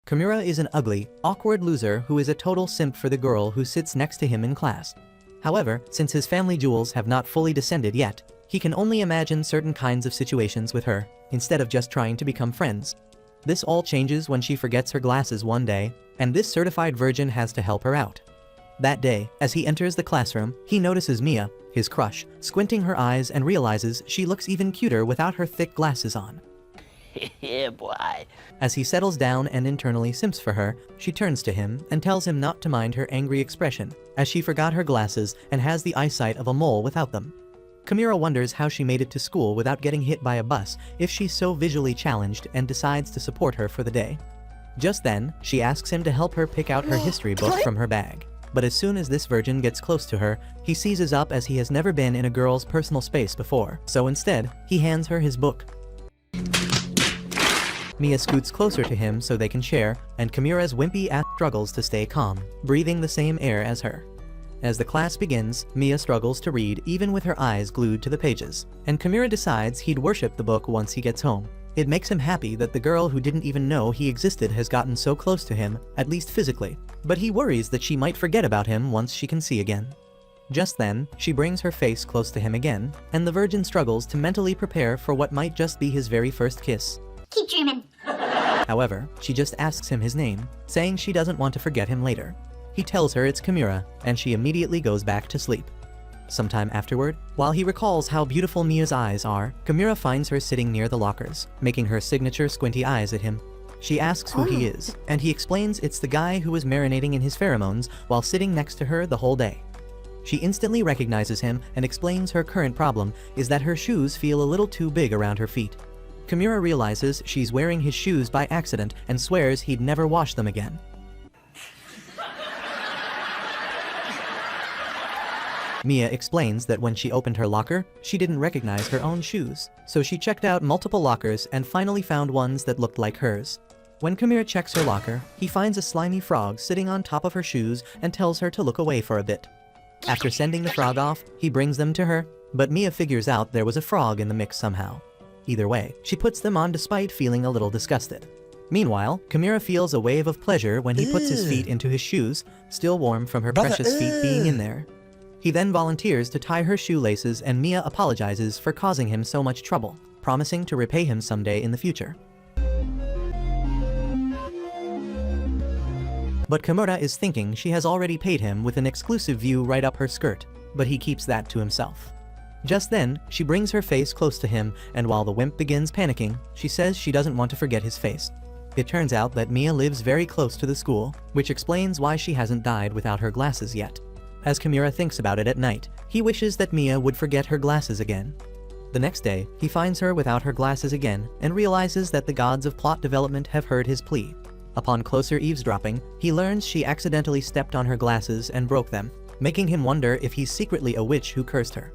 Kimura is an ugly, awkward loser who is a total simp for the girl who sits next to him in class. However, since his family jewels have not fully descended yet, he can only imagine certain kinds of situations with her, instead of just trying to become friends. This all changes when she forgets her glasses one day, and this certified virgin has to help her out. That day, as he enters the classroom, he notices Mia, his crush, squinting her eyes and realizes she looks even cuter without her thick glasses on. Yeah, boy. As he settles down and internally simps for her, she turns to him and tells him not to mind her angry expression, as she forgot her glasses and has the eyesight of a mole without them. Kimura wonders how she made it to school without getting hit by a bus if she's so visually challenged and decides to support her for the day. Just then, she asks him to help her pick out her history book from her bag. But as soon as this virgin gets close to her, he seizes up as he has never been in a girl's personal space before, so instead, he hands her his book. Mia scoots closer to him so they can share, and Kimura's wimpy ass struggles to stay calm, breathing the same air as her. As the class begins, Mia struggles to read even with her eyes glued to the pages, and Kimura decides he'd worship the book once he gets home. It makes him happy that the girl who didn't even know he existed has gotten so close to him, at least physically, but he worries that she might forget about him once she can see again. Just then, she brings her face close to him again, and the virgin struggles to mentally prepare for what might just be his very first kiss. Keep dreaming. However, she just asks him his name, saying she doesn't want to forget him later. He tells her it's Kimura, and she immediately goes back to sleep. Sometime afterward, while he recalls how beautiful Mia's eyes are, Kimura finds her sitting near the lockers, making her signature squinty eyes at him. She asks who he is, and he explains it's the guy who was marinating in his pheromones while sitting next to her the whole day. She instantly recognizes him and explains her current problem is that her shoes feel a little too big around her feet. Kimura realizes she's wearing his shoes by accident and swears he'd never wash them again. Mia explains that when she opened her locker, she didn't recognize her own shoes, so she checked out multiple lockers and finally found ones that looked like hers. When Kimura checks her locker, he finds a slimy frog sitting on top of her shoes and tells her to look away for a bit. After sending the frog off, he brings them to her, but Mia figures out there was a frog in the mix somehow. Either way, she puts them on despite feeling a little disgusted. Meanwhile, Kimura feels a wave of pleasure when he puts his feet into his shoes, still warm from her precious feet being in there. He then volunteers to tie her shoelaces and Mia apologizes for causing him so much trouble, promising to repay him someday in the future. But Kimura is thinking she has already paid him with an exclusive view right up her skirt, but he keeps that to himself. Just then, she brings her face close to him, and while the wimp begins panicking, she says she doesn't want to forget his face. It turns out that Mia lives very close to the school, which explains why she hasn't died without her glasses yet. As Kimura thinks about it at night, he wishes that Mia would forget her glasses again. The next day, he finds her without her glasses again and realizes that the gods of plot development have heard his plea. Upon closer eavesdropping, he learns she accidentally stepped on her glasses and broke them, making him wonder if he's secretly a witch who cursed her.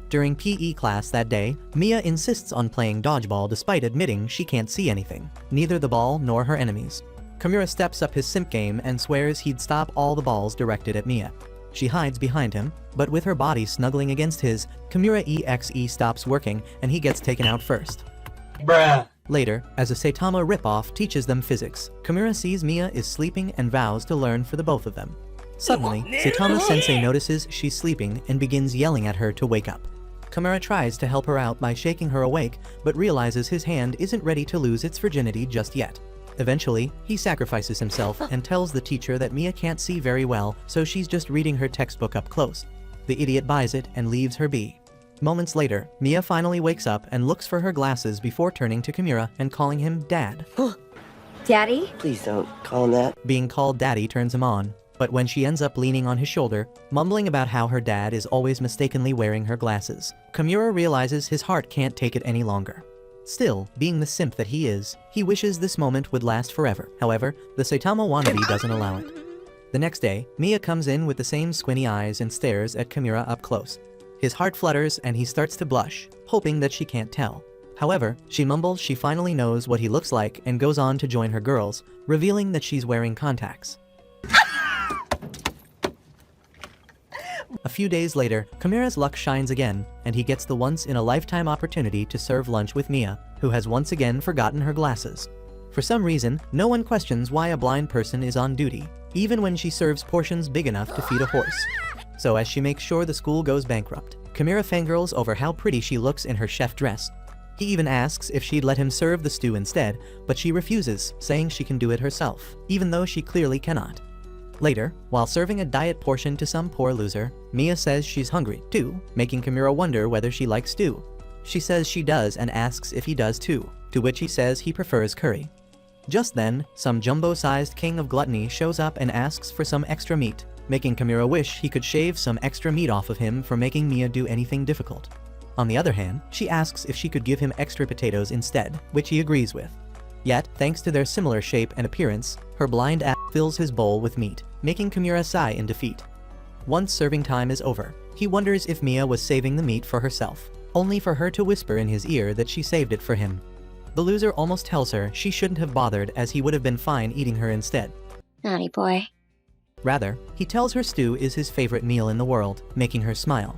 During PE class that day, Mia insists on playing dodgeball despite admitting she can't see anything, neither the ball nor her enemies. Kimura steps up his simp game and swears he'd stop all the balls directed at Mia. She hides behind him, but with her body snuggling against his, Kimura EXE stops working and he gets taken out first. Bruh. Later, as a Saitama ripoff teaches them physics, Kimura sees Mia is sleeping and vows to learn for the both of them. Suddenly, Saitama-sensei notices she's sleeping and begins yelling at her to wake up. Kimura tries to help her out by shaking her awake, but realizes his hand isn't ready to lose its virginity just yet. Eventually, he sacrifices himself and tells the teacher that Mia can't see very well, so she's just reading her textbook up close. The idiot buys it and leaves her be. Moments later, Mia finally wakes up and looks for her glasses before turning to Kimura and calling him Dad. Daddy? Please don't call him that. Being called Daddy turns him on, but when she ends up leaning on his shoulder, mumbling about how her dad is always mistakenly wearing her glasses, Kimura realizes his heart can't take it any longer. Still, being the simp that he is, he wishes this moment would last forever. However, the Saitama wannabe doesn't allow it. The next day, Mia comes in with the same squinty eyes and stares at Kimura up close. His heart flutters and he starts to blush, hoping that she can't tell. However, she mumbles she finally knows what he looks like and goes on to join her girls, revealing that she's wearing contacts. A few days later, Kimura's luck shines again, and he gets the once-in-a-lifetime opportunity to serve lunch with Mia, who has once again forgotten her glasses. For some reason, no one questions why a blind person is on duty, even when she serves portions big enough to feed a horse. So as she makes sure the school goes bankrupt, Chimera fangirls over how pretty she looks in her chef dress. He even asks if she'd let him serve the stew instead, but she refuses, saying she can do it herself, even though she clearly cannot. Later, while serving a diet portion to some poor loser, Mia says she's hungry too, making Chimera wonder whether she likes stew. She says she does and asks if he does too, to which he says he prefers curry. Just then, some jumbo-sized king of gluttony shows up and asks for some extra meat, making Chimera wish he could shave some extra meat off of him for making Mia do anything difficult. On the other hand, she asks if she could give him extra potatoes instead, which he agrees with. Yet, thanks to their similar shape and appearance, her blind ass fills his bowl with meat, making Chimera sigh in defeat. Once serving time is over, he wonders if Mia was saving the meat for herself, only for her to whisper in his ear that she saved it for him. The loser almost tells her she shouldn't have bothered, as he would have been fine eating her instead. Naughty boy. Rather, he tells her stew is his favorite meal in the world, making her smile.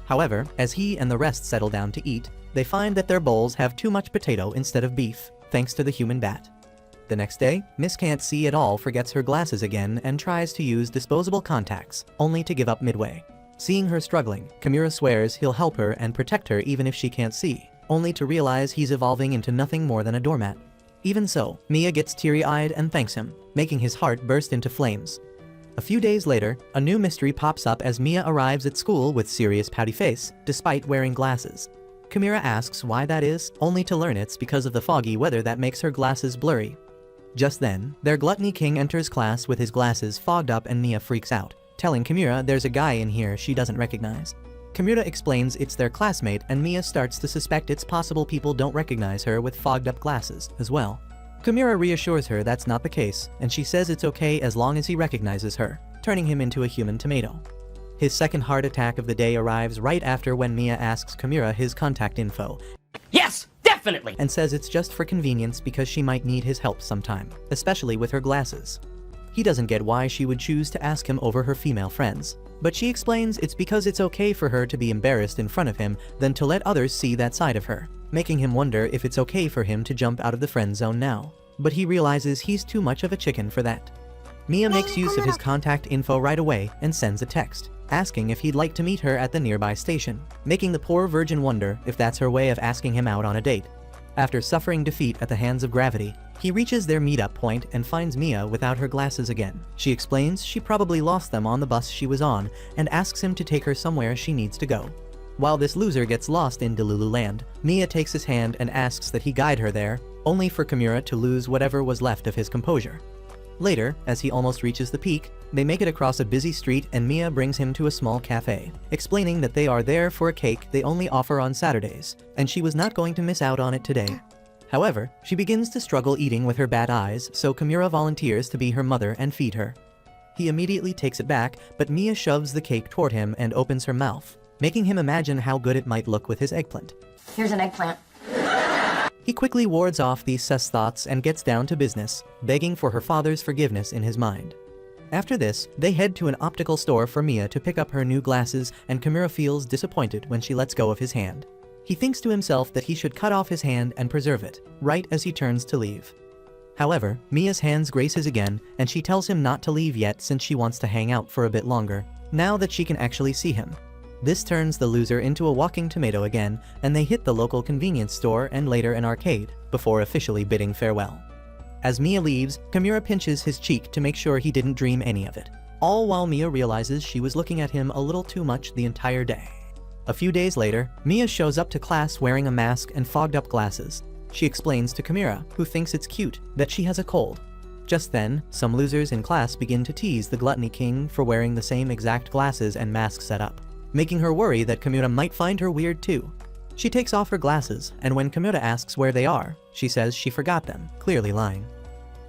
However, as he and the rest settle down to eat, they find that their bowls have too much potato instead of beef, thanks to the human bat. The next day, Miss Can't See at All forgets her glasses again and tries to use disposable contacts, only to give up midway. Seeing her struggling, Chimera swears he'll help her and protect her even if she can't see, only to realize he's evolving into nothing more than a doormat. Even so, Mia gets teary-eyed and thanks him, making his heart burst into flames. A few days later, a new mystery pops up as Mia arrives at school with serious pouty face, despite wearing glasses. Chimera asks why that is, only to learn it's because of the foggy weather that makes her glasses blurry. Just then, their gluttony king enters class with his glasses fogged up and Mia freaks out, telling Chimera there's a guy in here she doesn't recognize. Chimera explains it's their classmate and Mia starts to suspect it's possible people don't recognize her with fogged up glasses as well. Chimera reassures her that's not the case, and she says it's okay as long as he recognizes her, turning him into a human tomato. His second heart attack of the day arrives right after when Mia asks Chimera his contact info. Yes, definitely! And says it's just for convenience because she might need his help sometime, especially with her glasses. He doesn't get why she would choose to ask him over her female friends, but she explains it's because it's okay for her to be embarrassed in front of him than to let others see that side of her, making him wonder if it's okay for him to jump out of the friend zone now. But he realizes he's too much of a chicken for that. Mia makes use of his contact info right away and sends a text, asking if he'd like to meet her at the nearby station, making the poor virgin wonder if that's her way of asking him out on a date. After suffering defeat at the hands of gravity, he reaches their meetup point and finds Mia without her glasses again. She explains she probably lost them on the bus she was on and asks him to take her somewhere she needs to go. While this loser gets lost in Delulu Land, Mia takes his hand and asks that he guide her there, only for Chimera to lose whatever was left of his composure. Later, as he almost reaches the peak, they make it across a busy street and Mia brings him to a small cafe, explaining that they are there for a cake they only offer on Saturdays, and she was not going to miss out on it today. However, she begins to struggle eating with her bad eyes, so Chimera volunteers to be her mother and feed her. He immediately takes it back, but Mia shoves the cake toward him and opens her mouth, making him imagine how good it might look with his eggplant. Here's an eggplant. He quickly wards off these sus thoughts and gets down to business, begging for her father's forgiveness in his mind. After this, they head to an optical store for Mia to pick up her new glasses, and Chimera feels disappointed when she lets go of his hand. He thinks to himself that he should cut off his hand and preserve it, right as he turns to leave. However, Mia's hands grace his again, and she tells him not to leave yet since she wants to hang out for a bit longer, now that she can actually see him. This turns the loser into a walking tomato again, and they hit the local convenience store and later an arcade, before officially bidding farewell. As Mia leaves, Chimera pinches his cheek to make sure he didn't dream any of it, all while Mia realizes she was looking at him a little too much the entire day. A few days later, Mia shows up to class wearing a mask and fogged up glasses. She explains to Chimera, who thinks it's cute, that she has a cold. Just then, some losers in class begin to tease the Gluttony King for wearing the same exact glasses and mask setup, making her worry that Chimera might find her weird too. She takes off her glasses, and when Chimera asks where they are, she says she forgot them, clearly lying.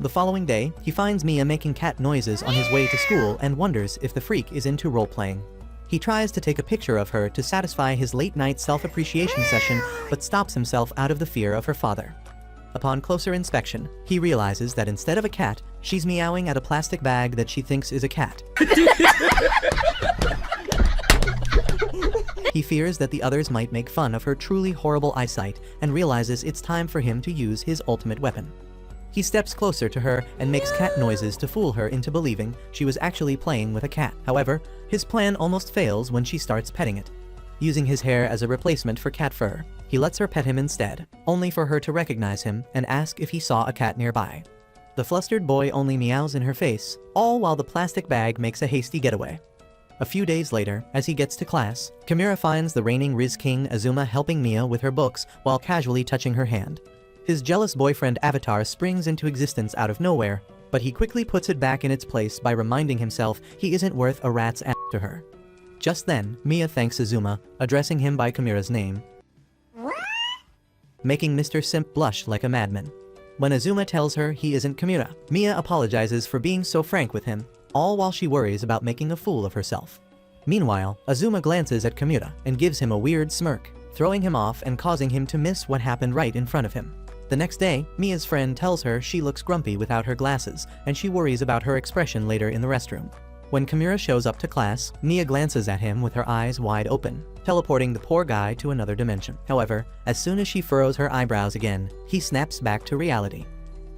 The following day, he finds Mia making cat noises on his way to school and wonders if the freak is into role-playing. He tries to take a picture of her to satisfy his late-night self-appreciation session, but stops himself out of the fear of her father. Upon closer inspection, he realizes that instead of a cat, she's meowing at a plastic bag that she thinks is a cat. He fears that the others might make fun of her truly horrible eyesight and realizes it's time for him to use his ultimate weapon. He steps closer to her and makes cat noises to fool her into believing she was actually playing with a cat. However, his plan almost fails when she starts petting it. Using his hair as a replacement for cat fur, he lets her pet him instead, only for her to recognize him and ask if he saw a cat nearby. The flustered boy only meows in her face, all while the plastic bag makes a hasty getaway. A few days later, as he gets to class, Kimura finds the reigning Riz King Azuma helping Mia with her books while casually touching her hand. His jealous boyfriend Avatar springs into existence out of nowhere, but he quickly puts it back in its place by reminding himself he isn't worth a rat's ass to her. Just then, Mia thanks Azuma, addressing him by Kimura's name, making Mr. Simp blush like a madman. When Azuma tells her he isn't Kimura, Mia apologizes for being so frank with him, all while she worries about making a fool of herself. Meanwhile, Azuma glances at Kimura and gives him a weird smirk, throwing him off and causing him to miss what happened right in front of him. The next day, Mia's friend tells her she looks grumpy without her glasses, and she worries about her expression later in the restroom. When Kimura shows up to class, Mia glances at him with her eyes wide open, teleporting the poor guy to another dimension. However, as soon as she furrows her eyebrows again, he snaps back to reality.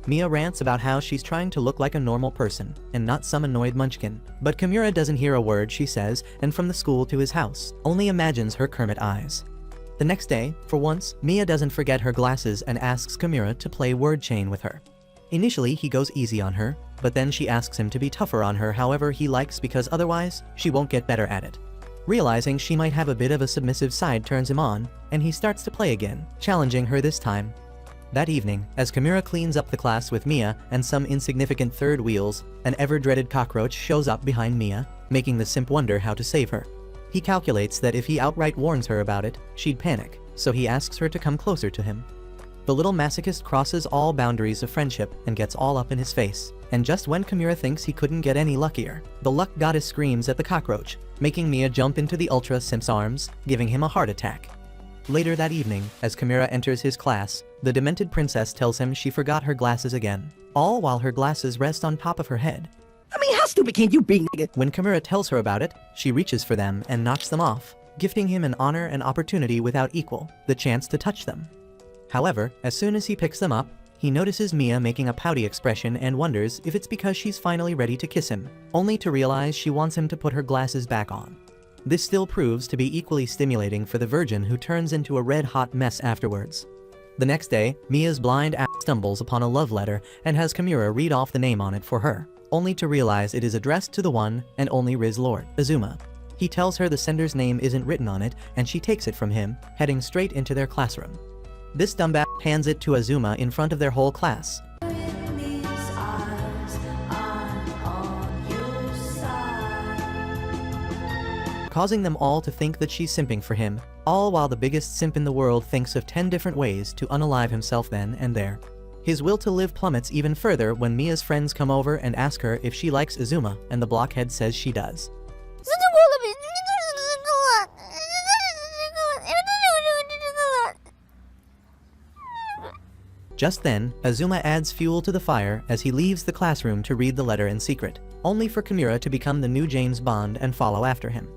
Mia rants about how she's trying to look like a normal person and not some annoyed munchkin, but Kimura doesn't hear a word she says, and from the school to his house, only imagines her Kermit eyes. The next day, for once, Mia doesn't forget her glasses and asks Kimura to play word chain with her. Initially, he goes easy on her, but then she asks him to be tougher on her however he likes because otherwise, she won't get better at it. Realizing she might have a bit of a submissive side turns him on, and he starts to play again, challenging her this time. That evening, as Kimura cleans up the class with Mia and some insignificant third wheels, an ever-dreaded cockroach shows up behind Mia, making the simp wonder how to save her. He calculates that if he outright warns her about it, she'd panic, so he asks her to come closer to him. The little masochist crosses all boundaries of friendship and gets all up in his face. And just when Kimura thinks he couldn't get any luckier, the luck goddess screams at the cockroach, making Mia jump into the Ultra Simp's arms, giving him a heart attack. Later that evening, as Kimura enters his class, the demented princess tells him she forgot her glasses again, all while her glasses rest on top of her head. I mean, how stupid can you be, nigga? When Kimura tells her about it, she reaches for them and knocks them off, gifting him an honor and opportunity without equal, the chance to touch them. However, as soon as he picks them up, he notices Mia making a pouty expression and wonders if it's because she's finally ready to kiss him, only to realize she wants him to put her glasses back on. This still proves to be equally stimulating for the virgin who turns into a red-hot mess afterwards. The next day, Mia's blind ass stumbles upon a love letter and has Kimura read off the name on it for her, only to realize it is addressed to the one and only Riz Lord, Azuma. He tells her the sender's name isn't written on it, and she takes it from him, heading straight into their classroom. This dumbass hands it to Azuma in front of their whole class, causing them all to think that she's simping for him, all while the biggest simp in the world thinks of 10 different ways to unalive himself then and there. His will to live plummets even further when Mia's friends come over and ask her if she likes Azuma, and the blockhead says she does. Just then, Azuma adds fuel to the fire as he leaves the classroom to read the letter in secret, only for Kimura to become the new James Bond and follow after him.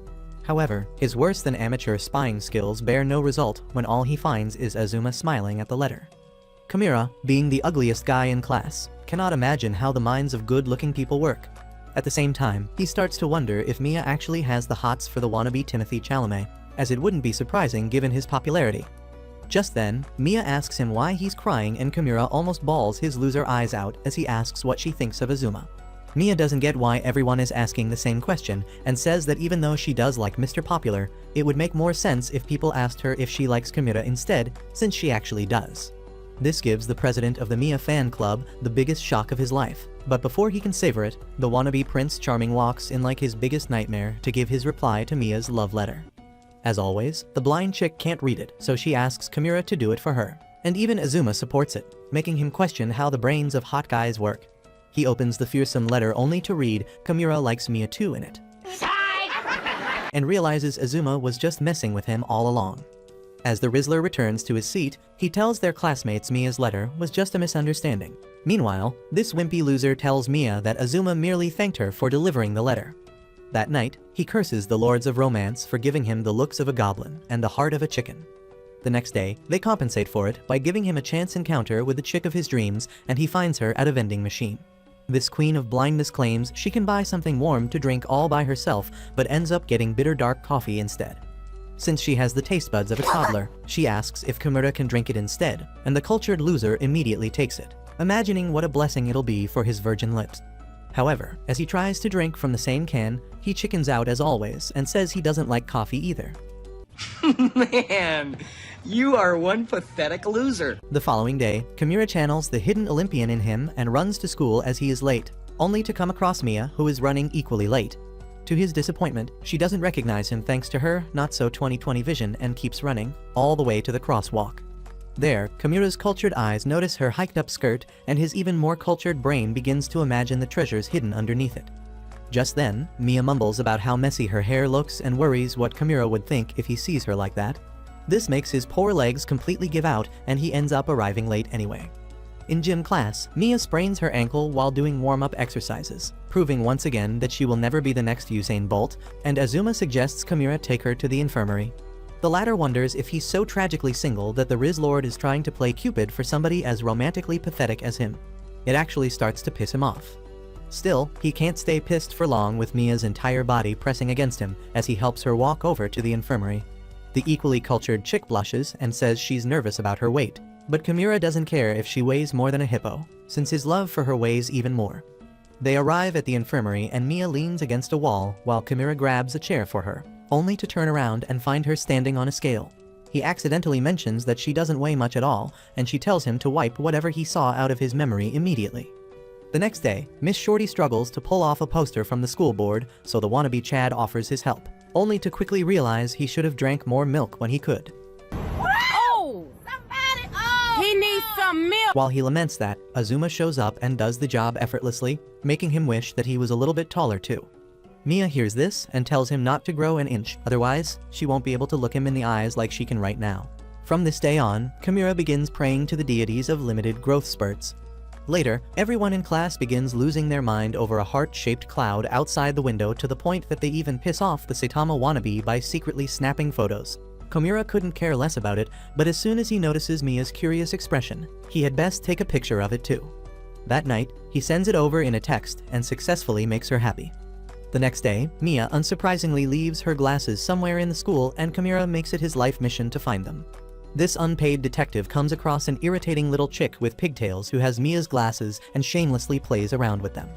However, his worse than amateur spying skills bear no result when all he finds is Azuma smiling at the letter. Kimura, being the ugliest guy in class, cannot imagine how the minds of good-looking people work. At the same time, he starts to wonder if Mia actually has the hots for the wannabe Timothy Chalamet, as it wouldn't be surprising given his popularity. Just then, Mia asks him why he's crying and Kimura almost bawls his loser eyes out as he asks what she thinks of Azuma. Mia doesn't get why everyone is asking the same question and says that even though she does like Mr. Popular, it would make more sense if people asked her if she likes Kimura instead, since she actually does. This gives the president of the Mia fan club the biggest shock of his life, but before he can savor it, the wannabe Prince Charming walks in like his biggest nightmare to give his reply to Mia's love letter. As always, the blind chick can't read it, so she asks Kimura to do it for her, and even Azuma supports it, making him question how the brains of hot guys work. He opens the fearsome letter only to read Kimura likes Mia too in it, and realizes Azuma was just messing with him all along. As the Rizzler returns to his seat, he tells their classmates Mia's letter was just a misunderstanding. Meanwhile, this wimpy loser tells Mia that Azuma merely thanked her for delivering the letter. That night, he curses the Lords of Romance for giving him the looks of a goblin and the heart of a chicken. The next day, they compensate for it by giving him a chance encounter with the chick of his dreams, and he finds her at a vending machine. This queen of blindness claims she can buy something warm to drink all by herself, but ends up getting bitter dark coffee instead. Since she has the taste buds of a toddler, she asks if Kimura can drink it instead, and the cultured loser immediately takes it, imagining what a blessing it'll be for his virgin lips. However, as he tries to drink from the same can, he chickens out as always and says he doesn't like coffee either. Man, you are one pathetic loser. The following day, Kimura channels the hidden Olympian in him and runs to school as he is late, only to come across Mia, who is running equally late. To his disappointment, she doesn't recognize him thanks to her not-so-20/20 vision and keeps running, all the way to the crosswalk. There, Kimura's cultured eyes notice her hiked-up skirt, and his even more cultured brain begins to imagine the treasures hidden underneath it. Just then, Mia mumbles about how messy her hair looks and worries what Kimura would think if he sees her like that. This makes his poor legs completely give out, and he ends up arriving late anyway. In gym class, Mia sprains her ankle while doing warm-up exercises, proving once again that she will never be the next Usain Bolt, and Azuma suggests Kimura take her to the infirmary. The latter wonders if he's so tragically single that the Riz Lord is trying to play Cupid for somebody as romantically pathetic as him. It actually starts to piss him off. Still, he can't stay pissed for long with Mia's entire body pressing against him as he helps her walk over to the infirmary. The equally cultured chick blushes and says she's nervous about her weight, but Kimura doesn't care if she weighs more than a hippo, since his love for her weighs even more. They arrive at the infirmary and Mia leans against a wall while Kimura grabs a chair for her, only to turn around and find her standing on a scale. He accidentally mentions that she doesn't weigh much at all, and she tells him to wipe whatever he saw out of his memory immediately. The next day, Miss Shorty struggles to pull off a poster from the school board, so the wannabe Chad offers his help, only to quickly realize he should have drank more milk when he could. Oh! Somebody! Oh! He needs some milk! While he laments that, Azuma shows up and does the job effortlessly, making him wish that he was a little bit taller too. Mia hears this and tells him not to grow an inch, otherwise, she won't be able to look him in the eyes like she can right now. From this day on, Kimura begins praying to the deities of limited growth spurts. Later, everyone in class begins losing their mind over a heart-shaped cloud outside the window to the point that they even piss off the Saitama wannabe by secretly snapping photos. Kimura couldn't care less about it, but as soon as he notices Mia's curious expression, he had best take a picture of it too. That night, he sends it over in a text and successfully makes her happy. The next day, Mia unsurprisingly leaves her glasses somewhere in the school and Kimura makes it his life mission to find them. This unpaid detective comes across an irritating little chick with pigtails who has Mia's glasses and shamelessly plays around with them.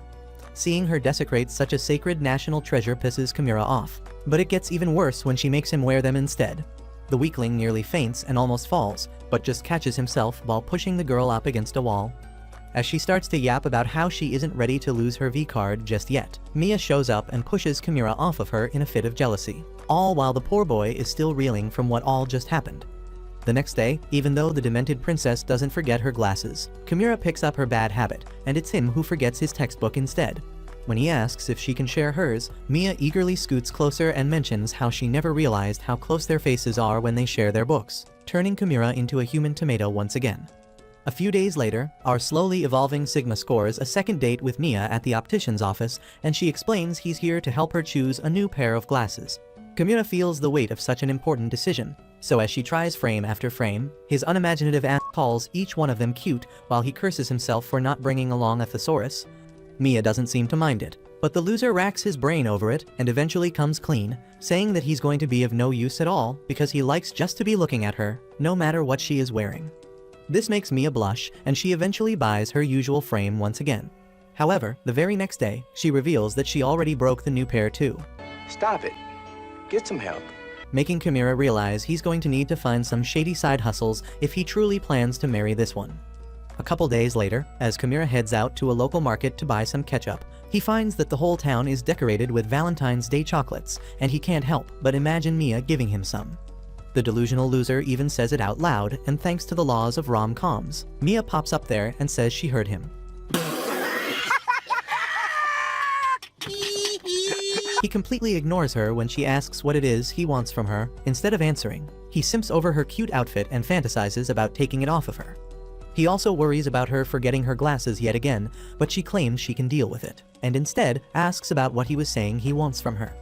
Seeing her desecrate such a sacred national treasure pisses Kimura off, but it gets even worse when she makes him wear them instead. The weakling nearly faints and almost falls, but just catches himself while pushing the girl up against a wall. As she starts to yap about how she isn't ready to lose her V-card just yet, Mia shows up and pushes Kimura off of her in a fit of jealousy, all while the poor boy is still reeling from what all just happened. The next day, even though the demented princess doesn't forget her glasses, Kimura picks up her bad habit, and it's him who forgets his textbook instead. When he asks if she can share hers, Mia eagerly scoots closer and mentions how she never realized how close their faces are when they share their books, turning Kimura into a human tomato once again. A few days later, our slowly evolving Sigma scores a second date with Mia at the optician's office, and she explains he's here to help her choose a new pair of glasses. Kimura feels the weight of such an important decision, so as she tries frame after frame, his unimaginative ass calls each one of them cute while he curses himself for not bringing along a thesaurus. Mia doesn't seem to mind it, but the loser racks his brain over it and eventually comes clean, saying that he's going to be of no use at all because he likes just to be looking at her, no matter what she is wearing. This makes Mia blush, and she eventually buys her usual frame once again. However, the very next day, she reveals that she already broke the new pair too. Stop it. Get some help. Making Kimura realize he's going to need to find some shady side hustles if he truly plans to marry this one. A couple days later, as Kimura heads out to a local market to buy some ketchup, he finds that the whole town is decorated with Valentine's Day chocolates, and he can't help but imagine Mia giving him some. The delusional loser even says it out loud, and thanks to the laws of rom-coms, Mia pops up there and says she heard him. He completely ignores her when she asks what it is he wants from her. Instead of answering, he simps over her cute outfit and fantasizes about taking it off of her. He also worries about her forgetting her glasses yet again, but she claims she can deal with it, and instead asks about what he was saying he wants from her.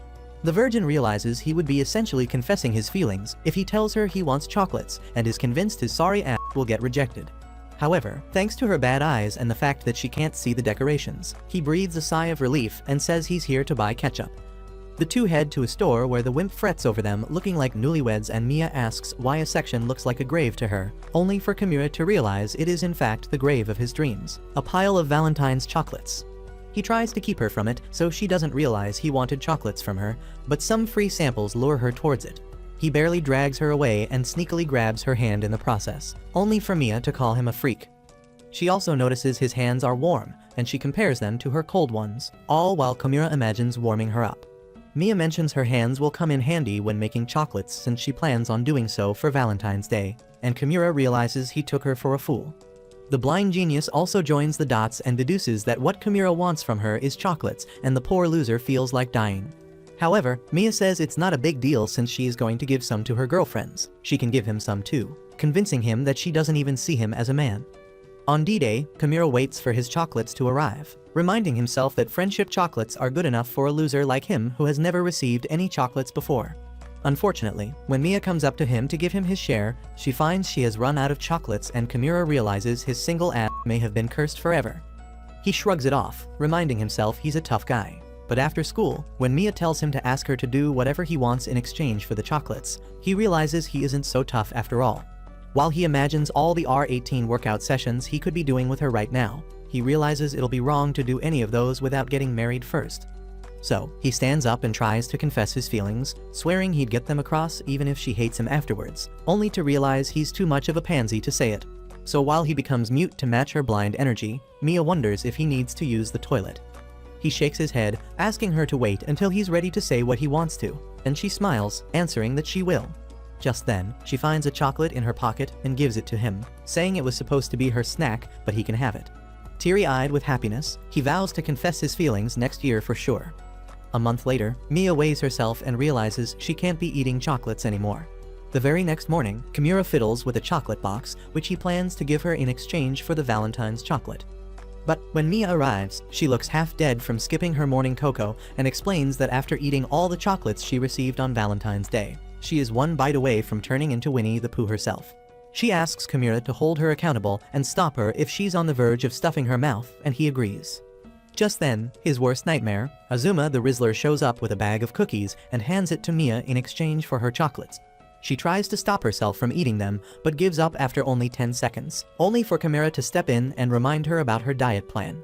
The virgin realizes he would be essentially confessing his feelings if he tells her he wants chocolates and is convinced his sorry ass will get rejected. However, thanks to her bad eyes and the fact that she can't see the decorations, he breathes a sigh of relief and says he's here to buy ketchup. The two head to a store where the wimp frets over them looking like newlyweds, and Mia asks why a section looks like a grave to her, only for Kimura to realize it is in fact the grave of his dreams, a pile of Valentine's chocolates. He tries to keep her from it so she doesn't realize he wanted chocolates from her, but some free samples lure her towards it. He barely drags her away and sneakily grabs her hand in the process, only for Mia to call him a freak. She also notices his hands are warm, and she compares them to her cold ones, all while Kimura imagines warming her up. Mia mentions her hands will come in handy when making chocolates since she plans on doing so for Valentine's Day, and Kimura realizes he took her for a fool. The blind genius also joins the dots and deduces that what Kimura wants from her is chocolates, and the poor loser feels like dying. However, Mia says it's not a big deal since she is going to give some to her girlfriends. She can give him some too, convincing him that she doesn't even see him as a man. On D-Day, Kimura waits for his chocolates to arrive, reminding himself that friendship chocolates are good enough for a loser like him who has never received any chocolates before. Unfortunately, when Mia comes up to him to give him his share, she finds she has run out of chocolates, and Kimura realizes his single ass may have been cursed forever. He shrugs it off, reminding himself he's a tough guy. But after school, when Mia tells him to ask her to do whatever he wants in exchange for the chocolates, he realizes he isn't so tough after all. While he imagines all the R18 workout sessions he could be doing with her right now, he realizes it'll be wrong to do any of those without getting married first. So, he stands up and tries to confess his feelings, swearing he'd get them across even if she hates him afterwards, only to realize he's too much of a pansy to say it. So while he becomes mute to match her blind energy, Mia wonders if he needs to use the toilet. He shakes his head, asking her to wait until he's ready to say what he wants to, and she smiles, answering that she will. Just then, she finds a chocolate in her pocket and gives it to him, saying it was supposed to be her snack, but he can have it. Teary-eyed with happiness, he vows to confess his feelings next year for sure. A month later, Mia weighs herself and realizes she can't be eating chocolates anymore. The very next morning, Kimura fiddles with a chocolate box, which he plans to give her in exchange for the Valentine's chocolate. But when Mia arrives, she looks half dead from skipping her morning cocoa and explains that after eating all the chocolates she received on Valentine's Day, she is one bite away from turning into Winnie the Pooh herself. She asks Kimura to hold her accountable and stop her if she's on the verge of stuffing her mouth, and he agrees. Just then, his worst nightmare, Azuma the Rizzler, shows up with a bag of cookies and hands it to Mia in exchange for her chocolates. She tries to stop herself from eating them, but gives up after only 10 seconds, only for Kimura to step in and remind her about her diet plan.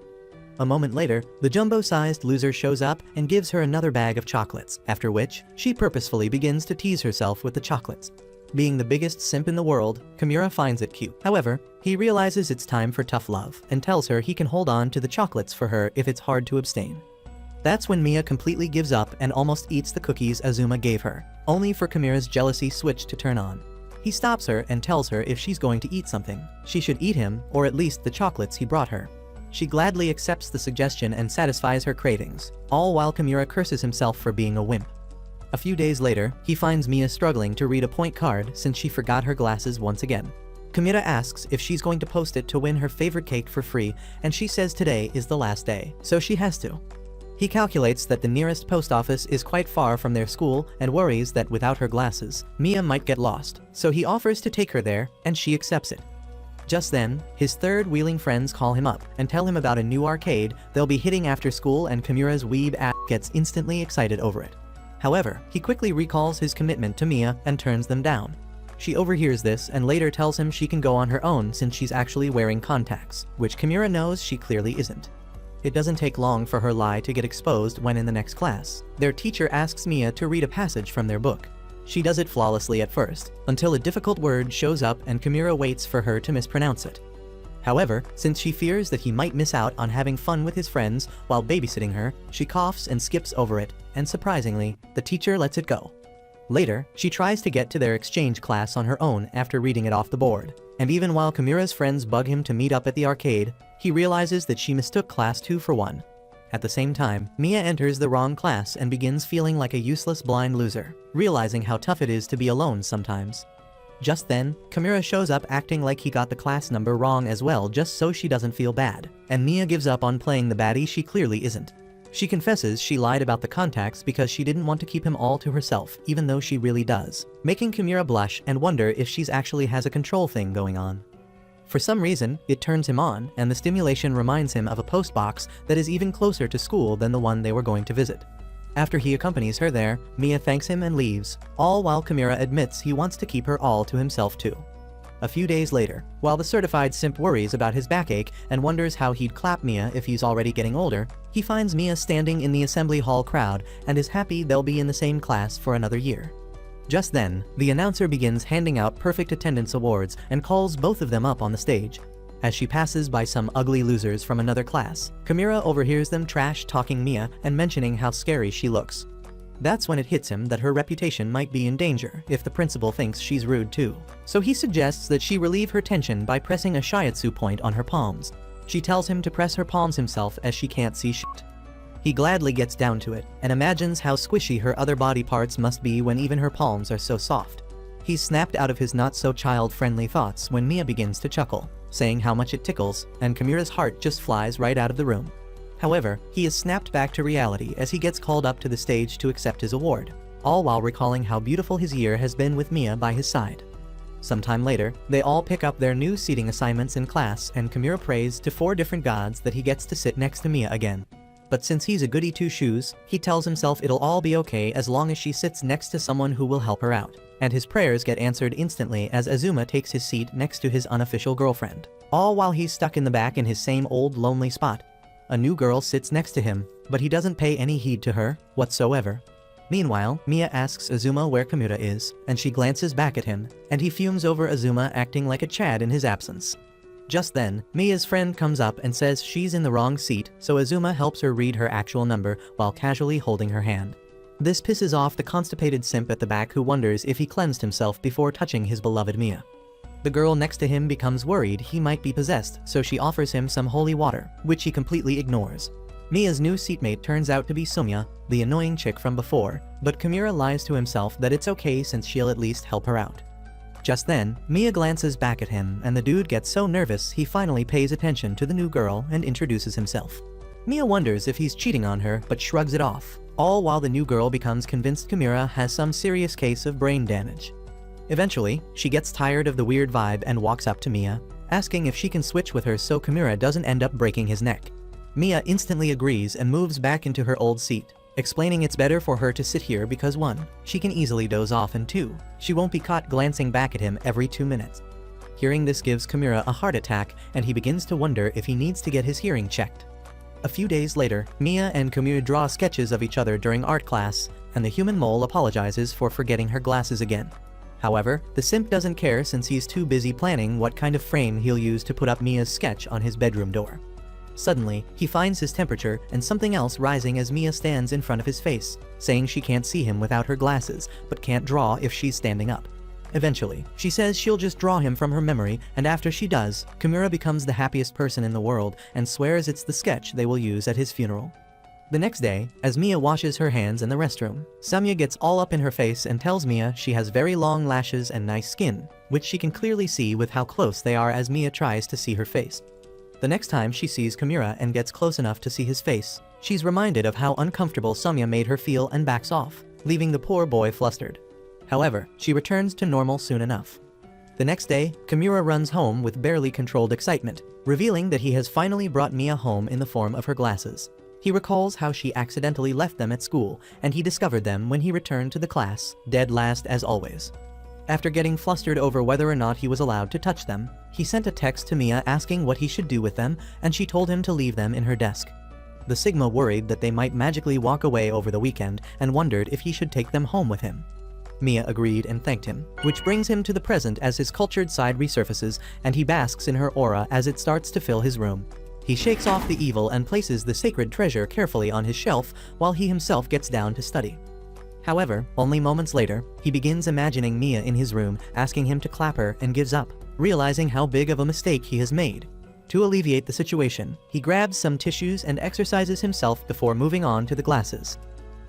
A moment later, the jumbo-sized loser shows up and gives her another bag of chocolates, after which, she purposefully begins to tease herself with the chocolates. Being the biggest simp in the world, Kimura finds it cute. However, he realizes it's time for tough love, and tells her he can hold on to the chocolates for her if it's hard to abstain. That's when Mia completely gives up and almost eats the cookies Azuma gave her, only for Kimura's jealousy switch to turn on. He stops her and tells her if she's going to eat something, she should eat him, or at least the chocolates he brought her. She gladly accepts the suggestion and satisfies her cravings, all while Kimura curses himself for being a wimp. A few days later, he finds Mia struggling to read a point card since she forgot her glasses once again. Kimura asks if she's going to post it to win her favorite cake for free, and she says today is the last day, so she has to. He calculates that the nearest post office is quite far from their school and worries that without her glasses, Mia might get lost, so he offers to take her there, and she accepts it. Just then, his third wheeling friends call him up and tell him about a new arcade they'll be hitting after school, and Kimura's weeb ass gets instantly excited over it. However, he quickly recalls his commitment to Mia and turns them down. She overhears this and later tells him she can go on her own since she's actually wearing contacts, which Kimura knows she clearly isn't. It doesn't take long for her lie to get exposed when in the next class, their teacher asks Mia to read a passage from their book. She does it flawlessly at first, until a difficult word shows up and Kimura waits for her to mispronounce it. However, since she fears that he might miss out on having fun with his friends while babysitting her, she coughs and skips over it, and surprisingly, the teacher lets it go. Later, she tries to get to their exchange class on her own after reading it off the board, and even while Kimura's friends bug him to meet up at the arcade, he realizes that she mistook class 2 for 1. At the same time, Mia enters the wrong class and begins feeling like a useless blind loser, realizing how tough it is to be alone sometimes. Just then, Kimura shows up acting like he got the class number wrong as well just so she doesn't feel bad, and Mia gives up on playing the baddie she clearly isn't. She confesses she lied about the contacts because she didn't want to keep him all to herself, even though she really does, making Kimura blush and wonder if she's actually has a control thing going on. For some reason, it turns him on, and the stimulation reminds him of a post box that is even closer to school than the one they were going to visit. After he accompanies her there, Mia thanks him and leaves, all while Kimura admits he wants to keep her all to himself too. A few days later, while the certified simp worries about his backache and wonders how he'd clap Mia if he's already getting older, he finds Mia standing in the assembly hall crowd and is happy they'll be in the same class for another year. Just then, the announcer begins handing out perfect attendance awards and calls both of them up on the stage. As she passes by some ugly losers from another class, Kimura overhears them trash-talking Mia and mentioning how scary she looks. That's when it hits him that her reputation might be in danger if the principal thinks she's rude too. So he suggests that she relieve her tension by pressing a shiatsu point on her palms. She tells him to press her palms himself as she can't see shit. He gladly gets down to it and imagines how squishy her other body parts must be when even her palms are so soft. He's snapped out of his not-so-child-friendly thoughts when Mia begins to chuckle, saying how much it tickles, and Kimura's heart just flies right out of the room. However, he is snapped back to reality as he gets called up to the stage to accept his award, all while recalling how beautiful his year has been with Mia by his side. Sometime later, they all pick up their new seating assignments in class and Kimura prays to 4 different gods that he gets to sit next to Mia again. But since he's a goody two-shoes, he tells himself it'll all be okay as long as she sits next to someone who will help her out. And his prayers get answered instantly as Azuma takes his seat next to his unofficial girlfriend. All while he's stuck in the back in his same old lonely spot. A new girl sits next to him, but he doesn't pay any heed to her whatsoever. Meanwhile, Mia asks Azuma where Kimura is, and she glances back at him, and he fumes over Azuma acting like a Chad in his absence. Just then, Mia's friend comes up and says she's in the wrong seat, so Azuma helps her read her actual number while casually holding her hand. This pisses off the constipated simp at the back who wonders if he cleansed himself before touching his beloved Mia. The girl next to him becomes worried he might be possessed, so she offers him some holy water, which he completely ignores. Mia's new seatmate turns out to be Sumya, the annoying chick from before, but Kimura lies to himself that it's okay since she'll at least help her out. Just then, Mia glances back at him and the dude gets so nervous he finally pays attention to the new girl and introduces himself. Mia wonders if he's cheating on her but shrugs it off, all while the new girl becomes convinced Kimura has some serious case of brain damage. Eventually, she gets tired of the weird vibe and walks up to Mia, asking if she can switch with her so Kimura doesn't end up breaking his neck. Mia instantly agrees and moves back into her old seat, explaining it's better for her to sit here because 1, she can easily doze off, and 2, she won't be caught glancing back at him every 2 minutes. Hearing this gives Kimura a heart attack and he begins to wonder if he needs to get his hearing checked. A few days later, Mia and Kimura draw sketches of each other during art class, and the human mole apologizes for forgetting her glasses again. However, the simp doesn't care since he's too busy planning what kind of frame he'll use to put up Mia's sketch on his bedroom door. Suddenly, he finds his temperature and something else rising as Mia stands in front of his face, saying she can't see him without her glasses, but can't draw if she's standing up. Eventually, she says she'll just draw him from her memory, and after she does, Kimura becomes the happiest person in the world and swears it's the sketch they will use at his funeral. The next day, as Mia washes her hands in the restroom, Samya gets all up in her face and tells Mia she has very long lashes and nice skin, which she can clearly see with how close they are as Mia tries to see her face. The next time she sees Kimura and gets close enough to see his face, she's reminded of how uncomfortable Samya made her feel and backs off, leaving the poor boy flustered. However, she returns to normal soon enough. The next day, Kimura runs home with barely controlled excitement, revealing that he has finally brought Mia home in the form of her glasses. He recalls how she accidentally left them at school, and he discovered them when he returned to the class, dead last as always. After getting flustered over whether or not he was allowed to touch them, he sent a text to Mia asking what he should do with them, and she told him to leave them in her desk. The Sigma worried that they might magically walk away over the weekend and wondered if he should take them home with him. Mia agreed and thanked him, which brings him to the present as his cultured side resurfaces and he basks in her aura as it starts to fill his room. He shakes off the evil and places the sacred treasure carefully on his shelf while he himself gets down to study. However, only moments later, he begins imagining Mia in his room asking him to clap her and gives up, realizing how big of a mistake he has made. To alleviate the situation, he grabs some tissues and exercises himself before moving on to the glasses.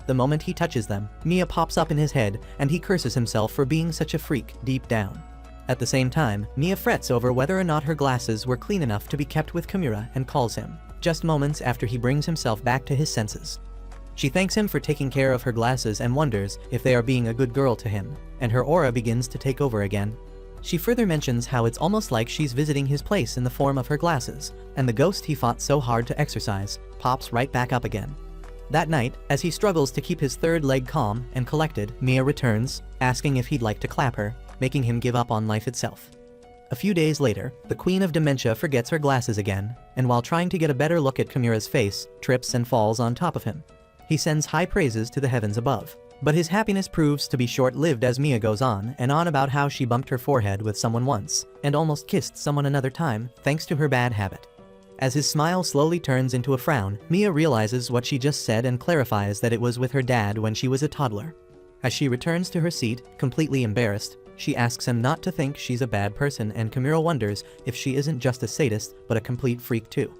The moment he touches them, Mia pops up in his head and he curses himself for being such a freak deep down. At the same time, Mia frets over whether or not her glasses were clean enough to be kept with Kimura and calls him. just moments after he brings himself back to his senses. She thanks him for taking care of her glasses and wonders if they are being a good girl to him, and her aura begins to take over again. She further mentions how it's almost like she's visiting his place in the form of her glasses, and the ghost he fought so hard to exorcise pops right back up again. That night, as he struggles to keep his third leg calm and collected, Mia returns, asking if he'd like to clap her, making him give up on life itself. A few days later, the Queen of Dementia forgets her glasses again, and while trying to get a better look at Kimura's face, trips and falls on top of him. He sends high praises to the heavens above, but his happiness proves to be short-lived as Mia goes on and on about how she bumped her forehead with someone once, and almost kissed someone another time, thanks to her bad habit. As his smile slowly turns into a frown, Mia realizes what she just said and clarifies that it was with her dad when she was a toddler. As she returns to her seat, completely embarrassed, she asks him not to think she's a bad person, and Kimura wonders if she isn't just a sadist, but a complete freak too.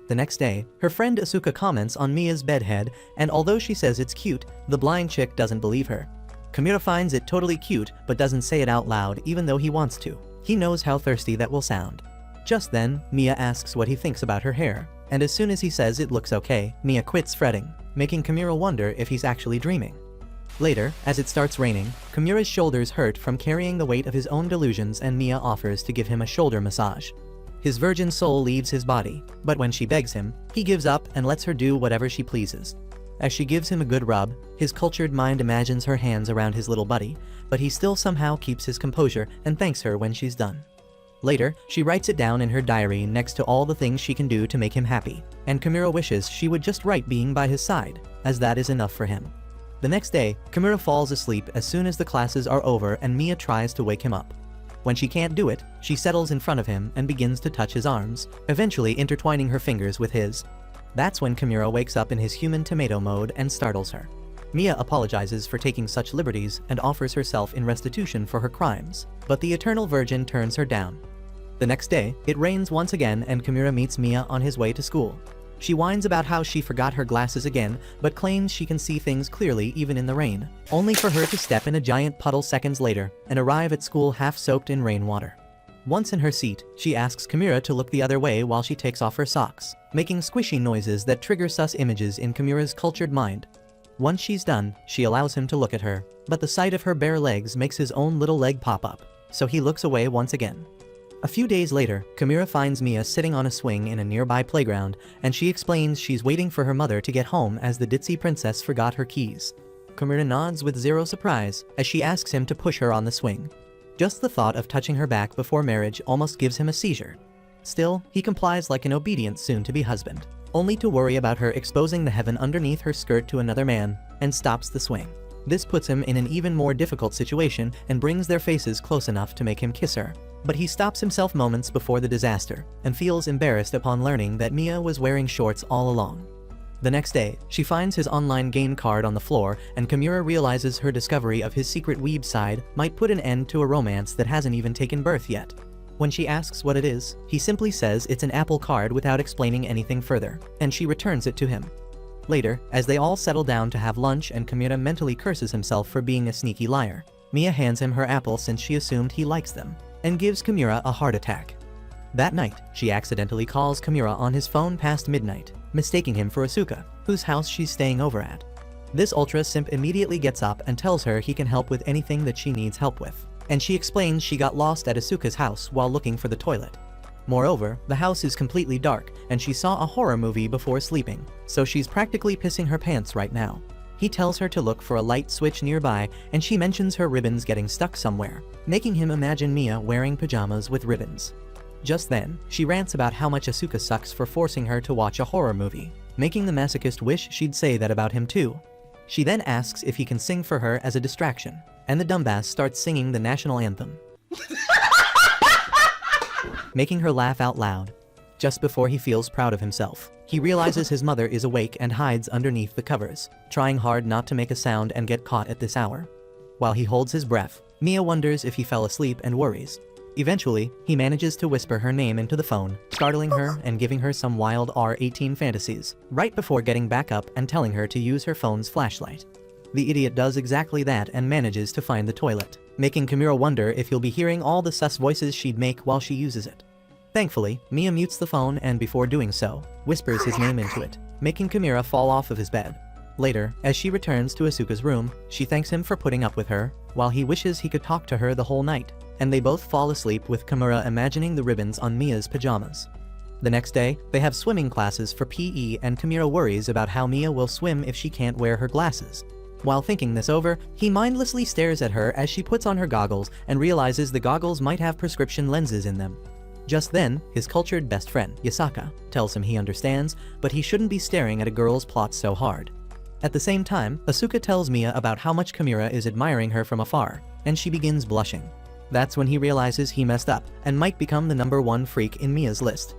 The next day, her friend Asuka comments on Mia's bedhead, and although she says it's cute, the blind chick doesn't believe her. Kimura finds it totally cute, but doesn't say it out loud even though he wants to. He knows how thirsty that will sound. Just then, Mia asks what he thinks about her hair, and as soon as he says it looks okay, Mia quits fretting, making Kimura wonder if he's actually dreaming. Later, as it starts raining, Kimura's shoulders hurt from carrying the weight of his own delusions, and Mia offers to give him a shoulder massage. His virgin soul leaves his body, but when she begs him, he gives up and lets her do whatever she pleases. As she gives him a good rub, his cultured mind imagines her hands around his little buddy, but he still somehow keeps his composure and thanks her when she's done. Later, she writes it down in her diary next to all the things she can do to make him happy, and Kimura wishes she would just write being by his side, as that is enough for him. The next day, Kimura falls asleep as soon as the classes are over, and Mia tries to wake him up. When she can't do it, she settles in front of him and begins to touch his arms, eventually intertwining her fingers with his. That's when Kimura wakes up in his human tomato mode and startles her. Mia apologizes for taking such liberties and offers herself in restitution for her crimes, but the Eternal Virgin turns her down. The next day, it rains once again, and Kimura meets Mia on his way to school. She whines about how she forgot her glasses again, but claims she can see things clearly even in the rain, only for her to step in a giant puddle seconds later and arrive at school half soaked in rainwater. Once in her seat, she asks Kimura to look the other way while she takes off her socks, making squishy noises that trigger sus images in Kimura's cultured mind. Once she's done, she allows him to look at her, but the sight of her bare legs makes his own little leg pop up, so he looks away once again. A few days later, Kimura finds Mia sitting on a swing in a nearby playground, and she explains she's waiting for her mother to get home as the ditzy princess forgot her keys. Kimura nods with zero surprise as she asks him to push her on the swing. Just the thought of touching her back before marriage almost gives him a seizure. Still, he complies like an obedient soon-to-be husband, only to worry about her exposing the heaven underneath her skirt to another man, and stops the swing. This puts him in an even more difficult situation and brings their faces close enough to make him kiss her. But he stops himself moments before the disaster, and feels embarrassed upon learning that Mia was wearing shorts all along. The next day, she finds his online game card on the floor, and Kimura realizes her discovery of his secret weeb side might put an end to a romance that hasn't even taken birth yet. When she asks what it is, he simply says it's an Apple card without explaining anything further, and she returns it to him. Later, as they all settle down to have lunch and Kimura mentally curses himself for being a sneaky liar, Mia hands him her apple since she assumed he likes them, and gives Kimura a heart attack. That night, she accidentally calls Kimura on his phone past midnight, mistaking him for Asuka, whose house she's staying over at. This ultra simp immediately gets up and tells her he can help with anything that she needs help with, and she explains she got lost at Asuka's house while looking for the toilet. Moreover, the house is completely dark, and she saw a horror movie before sleeping, so she's practically pissing her pants right now. He tells her to look for a light switch nearby, and she mentions her ribbons getting stuck somewhere, making him imagine Mia wearing pajamas with ribbons. Just then, she rants about how much Asuka sucks for forcing her to watch a horror movie, making the masochist wish she'd say that about him too. She then asks if he can sing for her as a distraction, and the dumbass starts singing the national anthem, making her laugh out loud. Just before he feels proud of himself, he realizes his mother is awake and hides underneath the covers, trying hard not to make a sound and get caught at this hour. While he holds his breath, Mia wonders if he fell asleep and worries. Eventually, he manages to whisper her name into the phone, startling her and giving her some wild R18 fantasies, right before getting back up and telling her to use her phone's flashlight. The idiot does exactly that and manages to find the toilet, making Kimura wonder if he'll be hearing all the sus voices she'd make while she uses it. Thankfully, Mia mutes the phone and before doing so, whispers his name into it, making Kimura fall off of his bed. Later, as she returns to Asuka's room, she thanks him for putting up with her, while he wishes he could talk to her the whole night, and they both fall asleep with Kimura imagining the ribbons on Mia's pajamas. The next day, they have swimming classes for PE and Kimura worries about how Mia will swim if she can't wear her glasses. While thinking this over, he mindlessly stares at her as she puts on her goggles and realizes the goggles might have prescription lenses in them. Just then, his cultured best friend, Yasaka, tells him he understands, but he shouldn't be staring at a girl's plots so hard. At the same time, Asuka tells Mia about how much Kimura is admiring her from afar, and she begins blushing. That's when he realizes he messed up and might become the #1 freak in Mia's list.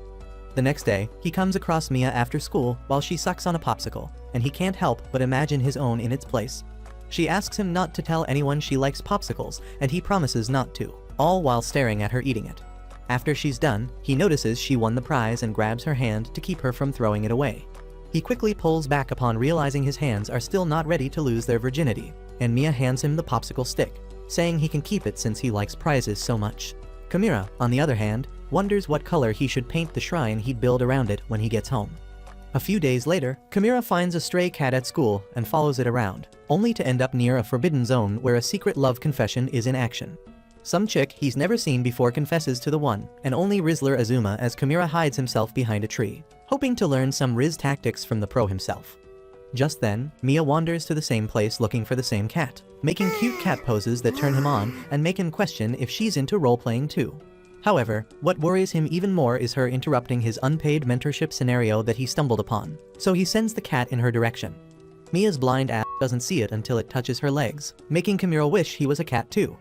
The next day, he comes across Mia after school while she sucks on a popsicle, and he can't help but imagine his own in its place. She asks him not to tell anyone she likes popsicles, and he promises not to, all while staring at her eating it. After she's done, he notices she won the prize and grabs her hand to keep her from throwing it away. He quickly pulls back upon realizing his hands are still not ready to lose their virginity, and Mia hands him the popsicle stick, saying he can keep it since he likes prizes so much. Kimura, on the other hand, wonders what color he should paint the shrine he'd build around it when he gets home. A few days later, Kimura finds a stray cat at school and follows it around, only to end up near a forbidden zone where a secret love confession is in action. Some chick he's never seen before confesses to the one, and only Rizzler Azuma as Kimura hides himself behind a tree, hoping to learn some Riz tactics from the pro himself. Just then, Mia wanders to the same place looking for the same cat, making cute cat poses that turn him on and make him question if she's into role-playing too. However, what worries him even more is her interrupting his unpaid mentorship scenario that he stumbled upon, so he sends the cat in her direction. Mia's blind ass doesn't see it until it touches her legs, making Kimura wish he was a cat too.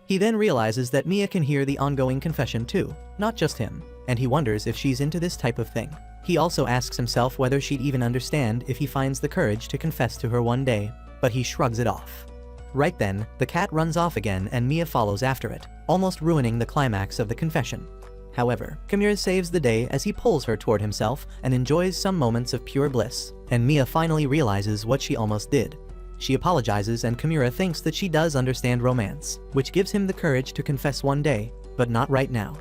He then realizes that Mia can hear the ongoing confession too, not just him, and he wonders if she's into this type of thing. He also asks himself whether she'd even understand if he finds the courage to confess to her one day, but he shrugs it off. Right then, the cat runs off again and Mia follows after it, almost ruining the climax of the confession. However, Kimura saves the day as he pulls her toward himself and enjoys some moments of pure bliss, and Mia finally realizes what she almost did. She apologizes and Kimura thinks that she does understand romance, which gives him the courage to confess one day, but not right now.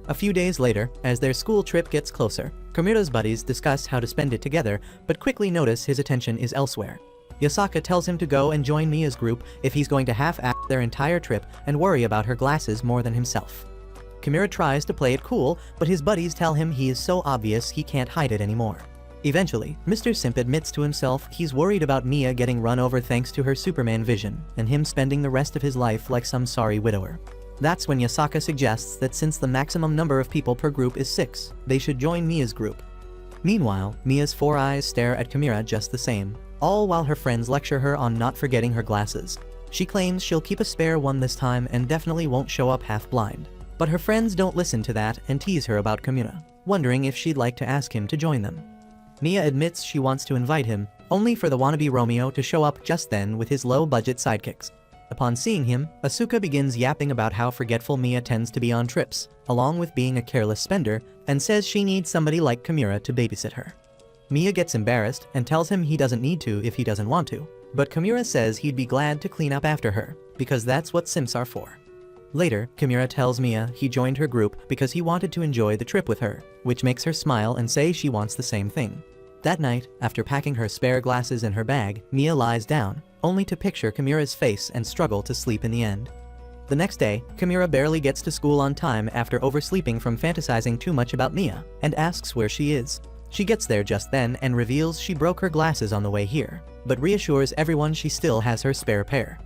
A few days later, as their school trip gets closer, Kimura's buddies discuss how to spend it together, but quickly notice his attention is elsewhere. Yasaka tells him to go and join Mia's group if he's going to half-act their entire trip and worry about her glasses more than himself. Kimura tries to play it cool, but his buddies tell him he is so obvious he can't hide it anymore. Eventually, Mr. Simp admits to himself he's worried about Mia getting run over thanks to her Superman vision, and him spending the rest of his life like some sorry widower. That's when Yasaka suggests that since the maximum number of people per group is 6, they should join Mia's group. Meanwhile, Mia's 4 eyes stare at Kimura just the same, all while her friends lecture her on not forgetting her glasses. She claims she'll keep a spare one this time and definitely won't show up half-blind. But her friends don't listen to that and tease her about Kimura, wondering if she'd like to ask him to join them. Mia admits she wants to invite him, only for the wannabe Romeo to show up just then with his low-budget sidekicks. Upon seeing him, Asuka begins yapping about how forgetful Mia tends to be on trips, along with being a careless spender, and says she needs somebody like Kimura to babysit her. Mia gets embarrassed and tells him he doesn't need to if he doesn't want to, but Kimura says he'd be glad to clean up after her, because that's what simps are for. Later, Kimura tells Mia he joined her group because he wanted to enjoy the trip with her, which makes her smile and say she wants the same thing. That night, after packing her spare glasses in her bag, Mia lies down, only to picture Kimura's face and struggle to sleep in the end. The next day, Kimura barely gets to school on time after oversleeping from fantasizing too much about Mia, and asks where she is. She gets there just then and reveals she broke her glasses on the way here, but reassures everyone she still has her spare pair.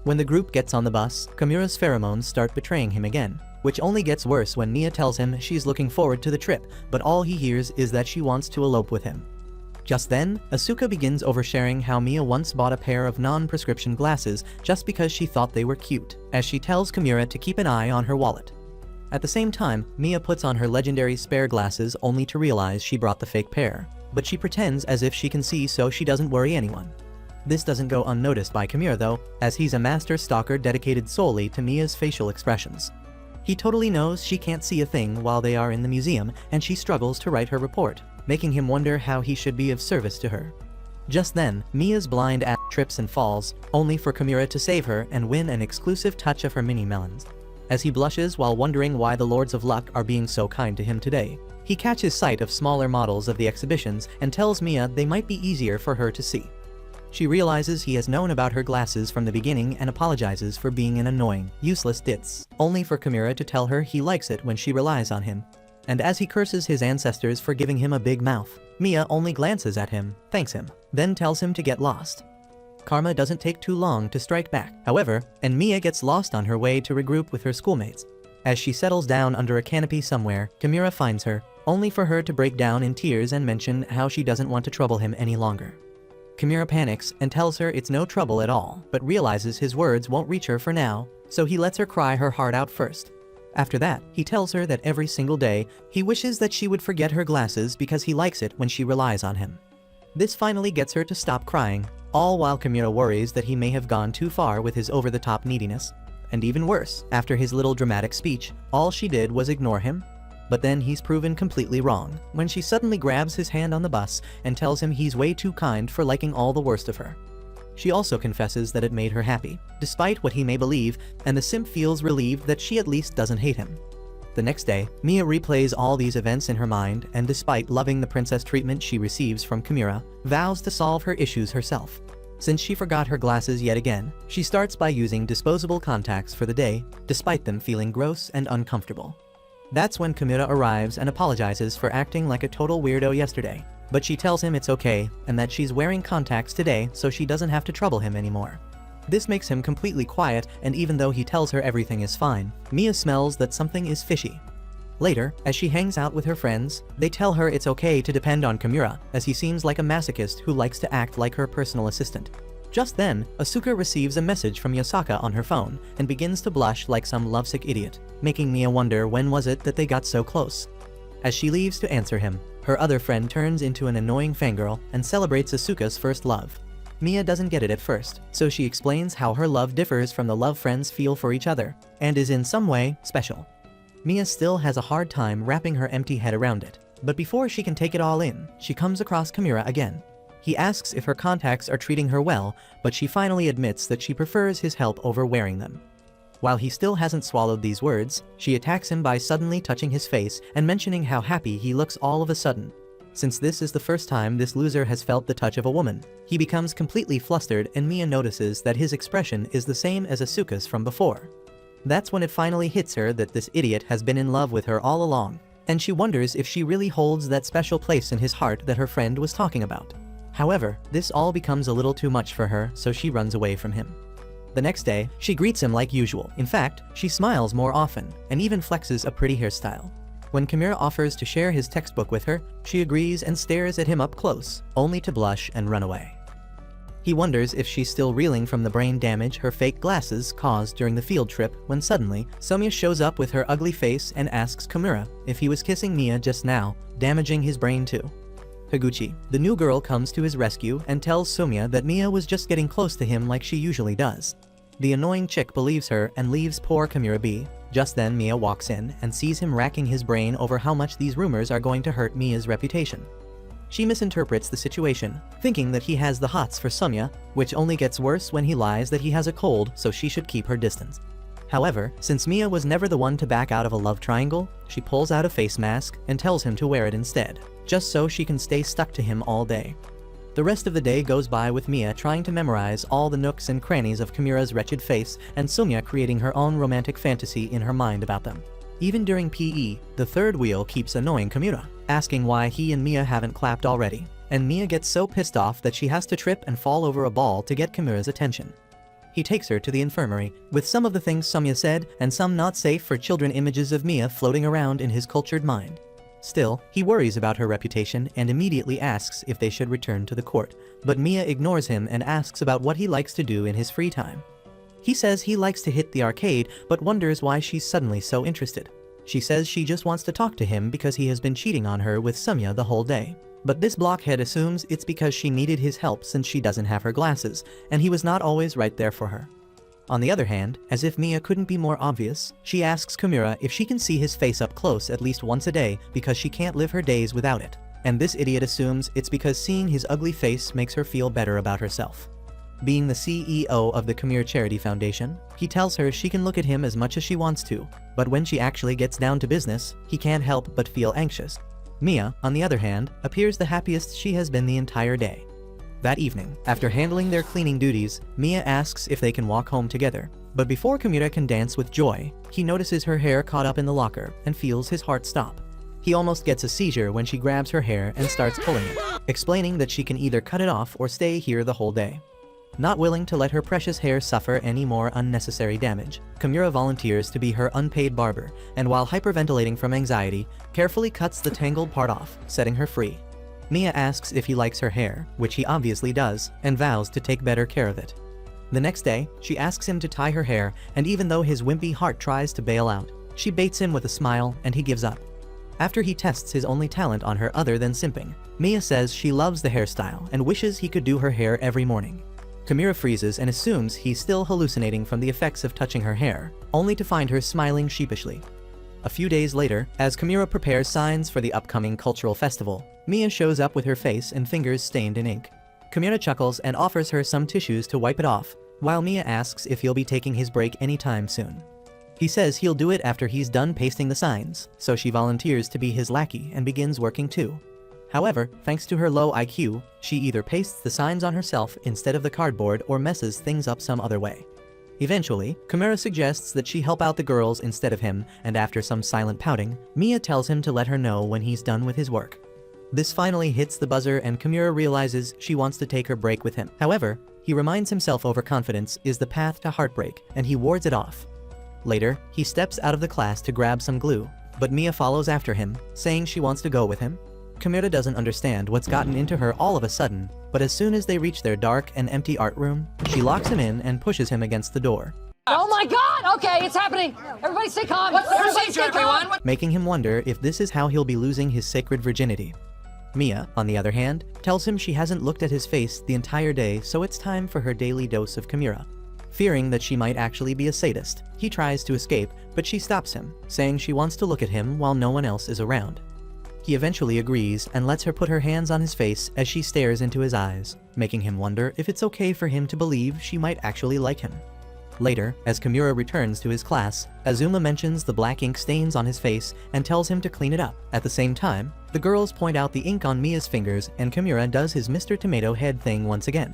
When the group gets on the bus, Kimura's pheromones start betraying him again, which only gets worse when Mia tells him she's looking forward to the trip, but all he hears is that she wants to elope with him. Just then, Asuka begins oversharing how Mia once bought a pair of non-prescription glasses just because she thought they were cute, as she tells Kimura to keep an eye on her wallet. At the same time, Mia puts on her legendary spare glasses only to realize she brought the fake pair, but she pretends as if she can see so she doesn't worry anyone. This doesn't go unnoticed by Kimura though, as he's a master stalker dedicated solely to Mia's facial expressions. He totally knows she can't see a thing while they are in the museum, and she struggles to write her report, making him wonder how he should be of service to her. Just then, Mia's blind ass trips and falls, only for Kimura to save her and win an exclusive touch of her mini melons. As he blushes while wondering why the Lords of Luck are being so kind to him today, he catches sight of smaller models of the exhibitions and tells Mia they might be easier for her to see. She realizes he has known about her glasses from the beginning and apologizes for being an annoying, useless ditz, only for Kimura to tell her he likes it when she relies on him. And as he curses his ancestors for giving him a big mouth, Mia only glances at him, thanks him, then tells him to get lost. Karma doesn't take too long to strike back, however, and Mia gets lost on her way to regroup with her schoolmates. As she settles down under a canopy somewhere, Kimura finds her, only for her to break down in tears and mention how she doesn't want to trouble him any longer. Kimura panics and tells her it's no trouble at all, but realizes his words won't reach her for now, so he lets her cry her heart out first. After that, he tells her that every single day, he wishes that she would forget her glasses because he likes it when she relies on him. This finally gets her to stop crying, all while Kimura worries that he may have gone too far with his over-the-top neediness. And even worse, after his little dramatic speech, all she did was ignore him. But then he's proven completely wrong, when she suddenly grabs his hand on the bus and tells him he's way too kind for liking all the worst of her. She also confesses that it made her happy, despite what he may believe, and the simp feels relieved that she at least doesn't hate him. The next day, Mia replays all these events in her mind and despite loving the princess treatment she receives from Kimura, vows to solve her issues herself. Since she forgot her glasses yet again, she starts by using disposable contacts for the day, despite them feeling gross and uncomfortable. That's when Kimura arrives and apologizes for acting like a total weirdo yesterday, but she tells him it's okay and that she's wearing contacts today so she doesn't have to trouble him anymore. This makes him completely quiet, and even though he tells her everything is fine, Mia smells that something is fishy. Later, as she hangs out with her friends, they tell her it's okay to depend on Kimura, as he seems like a masochist who likes to act like her personal assistant. Just then, Asuka receives a message from Yosaka on her phone and begins to blush like some lovesick idiot, making Mia wonder when was it that they got so close. As she leaves to answer him, her other friend turns into an annoying fangirl and celebrates Asuka's first love. Mia doesn't get it at first, so she explains how her love differs from the love friends feel for each other, and is in some way special. Mia still has a hard time wrapping her empty head around it, but before she can take it all in, she comes across Kimura again. He asks if her contacts are treating her well, but she finally admits that she prefers his help over wearing them. While he still hasn't swallowed these words, she attacks him by suddenly touching his face and mentioning how happy he looks all of a sudden. Since this is the first time this loser has felt the touch of a woman, he becomes completely flustered, and Mia notices that his expression is the same as Asuka's from before. That's when it finally hits her that this idiot has been in love with her all along, and she wonders if she really holds that special place in his heart that her friend was talking about. However, this all becomes a little too much for her, so she runs away from him. The next day, she greets him like usual. In fact, she smiles more often, and even flexes a pretty hairstyle. When Kimura offers to share his textbook with her, she agrees and stares at him up close, only to blush and run away. He wonders if she's still reeling from the brain damage her fake glasses caused during the field trip when suddenly, Soumya shows up with her ugly face and asks Kimura if he was kissing Mia just now, damaging his brain too. Higuchi, the new girl, comes to his rescue and tells Soumya that Mia was just getting close to him like she usually does. The annoying chick believes her and leaves poor Kimura be. Just then Mia walks in and sees him racking his brain over how much these rumors are going to hurt Mia's reputation. She misinterprets the situation, thinking that he has the hots for Soumya, which only gets worse when he lies that he has a cold, so she should keep her distance. However, since Mia was never the one to back out of a love triangle, she pulls out a face mask and tells him to wear it instead, just so she can stay stuck to him all day. The rest of the day goes by with Mia trying to memorize all the nooks and crannies of Kimura's wretched face, and Soumya creating her own romantic fantasy in her mind about them. Even during PE, the third wheel keeps annoying Kimura, asking why he and Mia haven't clapped already, and Mia gets so pissed off that she has to trip and fall over a ball to get Kimura's attention. He takes her to the infirmary, with some of the things Soumya said and some not safe for children images of Mia floating around in his cultured mind. Still, he worries about her reputation and immediately asks if they should return to the court, but Mia ignores him and asks about what he likes to do in his free time. He says he likes to hit the arcade, but wonders why she's suddenly so interested. She says she just wants to talk to him because he has been cheating on her with Soumya the whole day. But this blockhead assumes it's because she needed his help since she doesn't have her glasses, and he was not always right there for her. On the other hand, as if Mia couldn't be more obvious, she asks Kimura if she can see his face up close at least once a day because she can't live her days without it. And this idiot assumes it's because seeing his ugly face makes her feel better about herself. being the CEO of the Khmer Charity Foundation, he tells her she can look at him as much as she wants to, but when she actually gets down to business, he can't help but feel anxious. Mia, on the other hand, appears the happiest she has been the entire day. That evening, after handling their cleaning duties, Mia asks if they can walk home together. But before Kimura can dance with joy, he notices her hair caught up in the locker and feels his heart stop. He almost gets a seizure when she grabs her hair and starts pulling it, explaining that she can either cut it off or stay here the whole day. Not willing to let her precious hair suffer any more unnecessary damage, Kimura volunteers to be her unpaid barber, and while hyperventilating from anxiety, carefully cuts the tangled part off, setting her free. Mia asks if he likes her hair, which he obviously does, and vows to take better care of it. The next day, she asks him to tie her hair, and even though his wimpy heart tries to bail out, she baits him with a smile and he gives up. After he tests his only talent on her other than simping, Mia says she loves the hairstyle and wishes he could do her hair every morning. Kimura freezes and assumes he's still hallucinating from the effects of touching her hair, only to find her smiling sheepishly. A few days later, as Kimura prepares signs for the upcoming cultural festival, Mia shows up with her face and fingers stained in ink. Kimura chuckles and offers her some tissues to wipe it off, while Mia asks if he'll be taking his break anytime soon. He says he'll do it after he's done pasting the signs, so she volunteers to be his lackey and begins working too. However, thanks to her low IQ, she either pastes the signs on herself instead of the cardboard or messes things up some other way. Eventually, Kimura suggests that she help out the girls instead of him, and after some silent pouting, Mia tells him to let her know when he's done with his work. This finally hits the buzzer and Kimura realizes she wants to take her break with him. However, he reminds himself overconfidence is the path to heartbreak, and he wards it off. Later, he steps out of the class to grab some glue, but Mia follows after him, saying she wants to go with him. Kimura doesn't understand what's gotten into her all of a sudden, but as soon as they reach their dark and empty art room, she locks him in and pushes him against the door. Oh my God! Okay, it's happening! Everybody stay calm! What's the procedure, everyone? Making him wonder if this is how he'll be losing his sacred virginity. Mia, on the other hand, tells him she hasn't looked at his face the entire day, so it's time for her daily dose of Kimura. Fearing that she might actually be a sadist, he tries to escape, but she stops him, saying she wants to look at him while no one else is around. He eventually agrees and lets her put her hands on his face as she stares into his eyes, making him wonder if it's okay for him to believe she might actually like him. Later, as Kimura returns to his class, Azuma mentions the black ink stains on his face and tells him to clean it up. At the same time, the girls point out the ink on Mia's fingers and Kimura does his Mr. Tomato Head thing once again.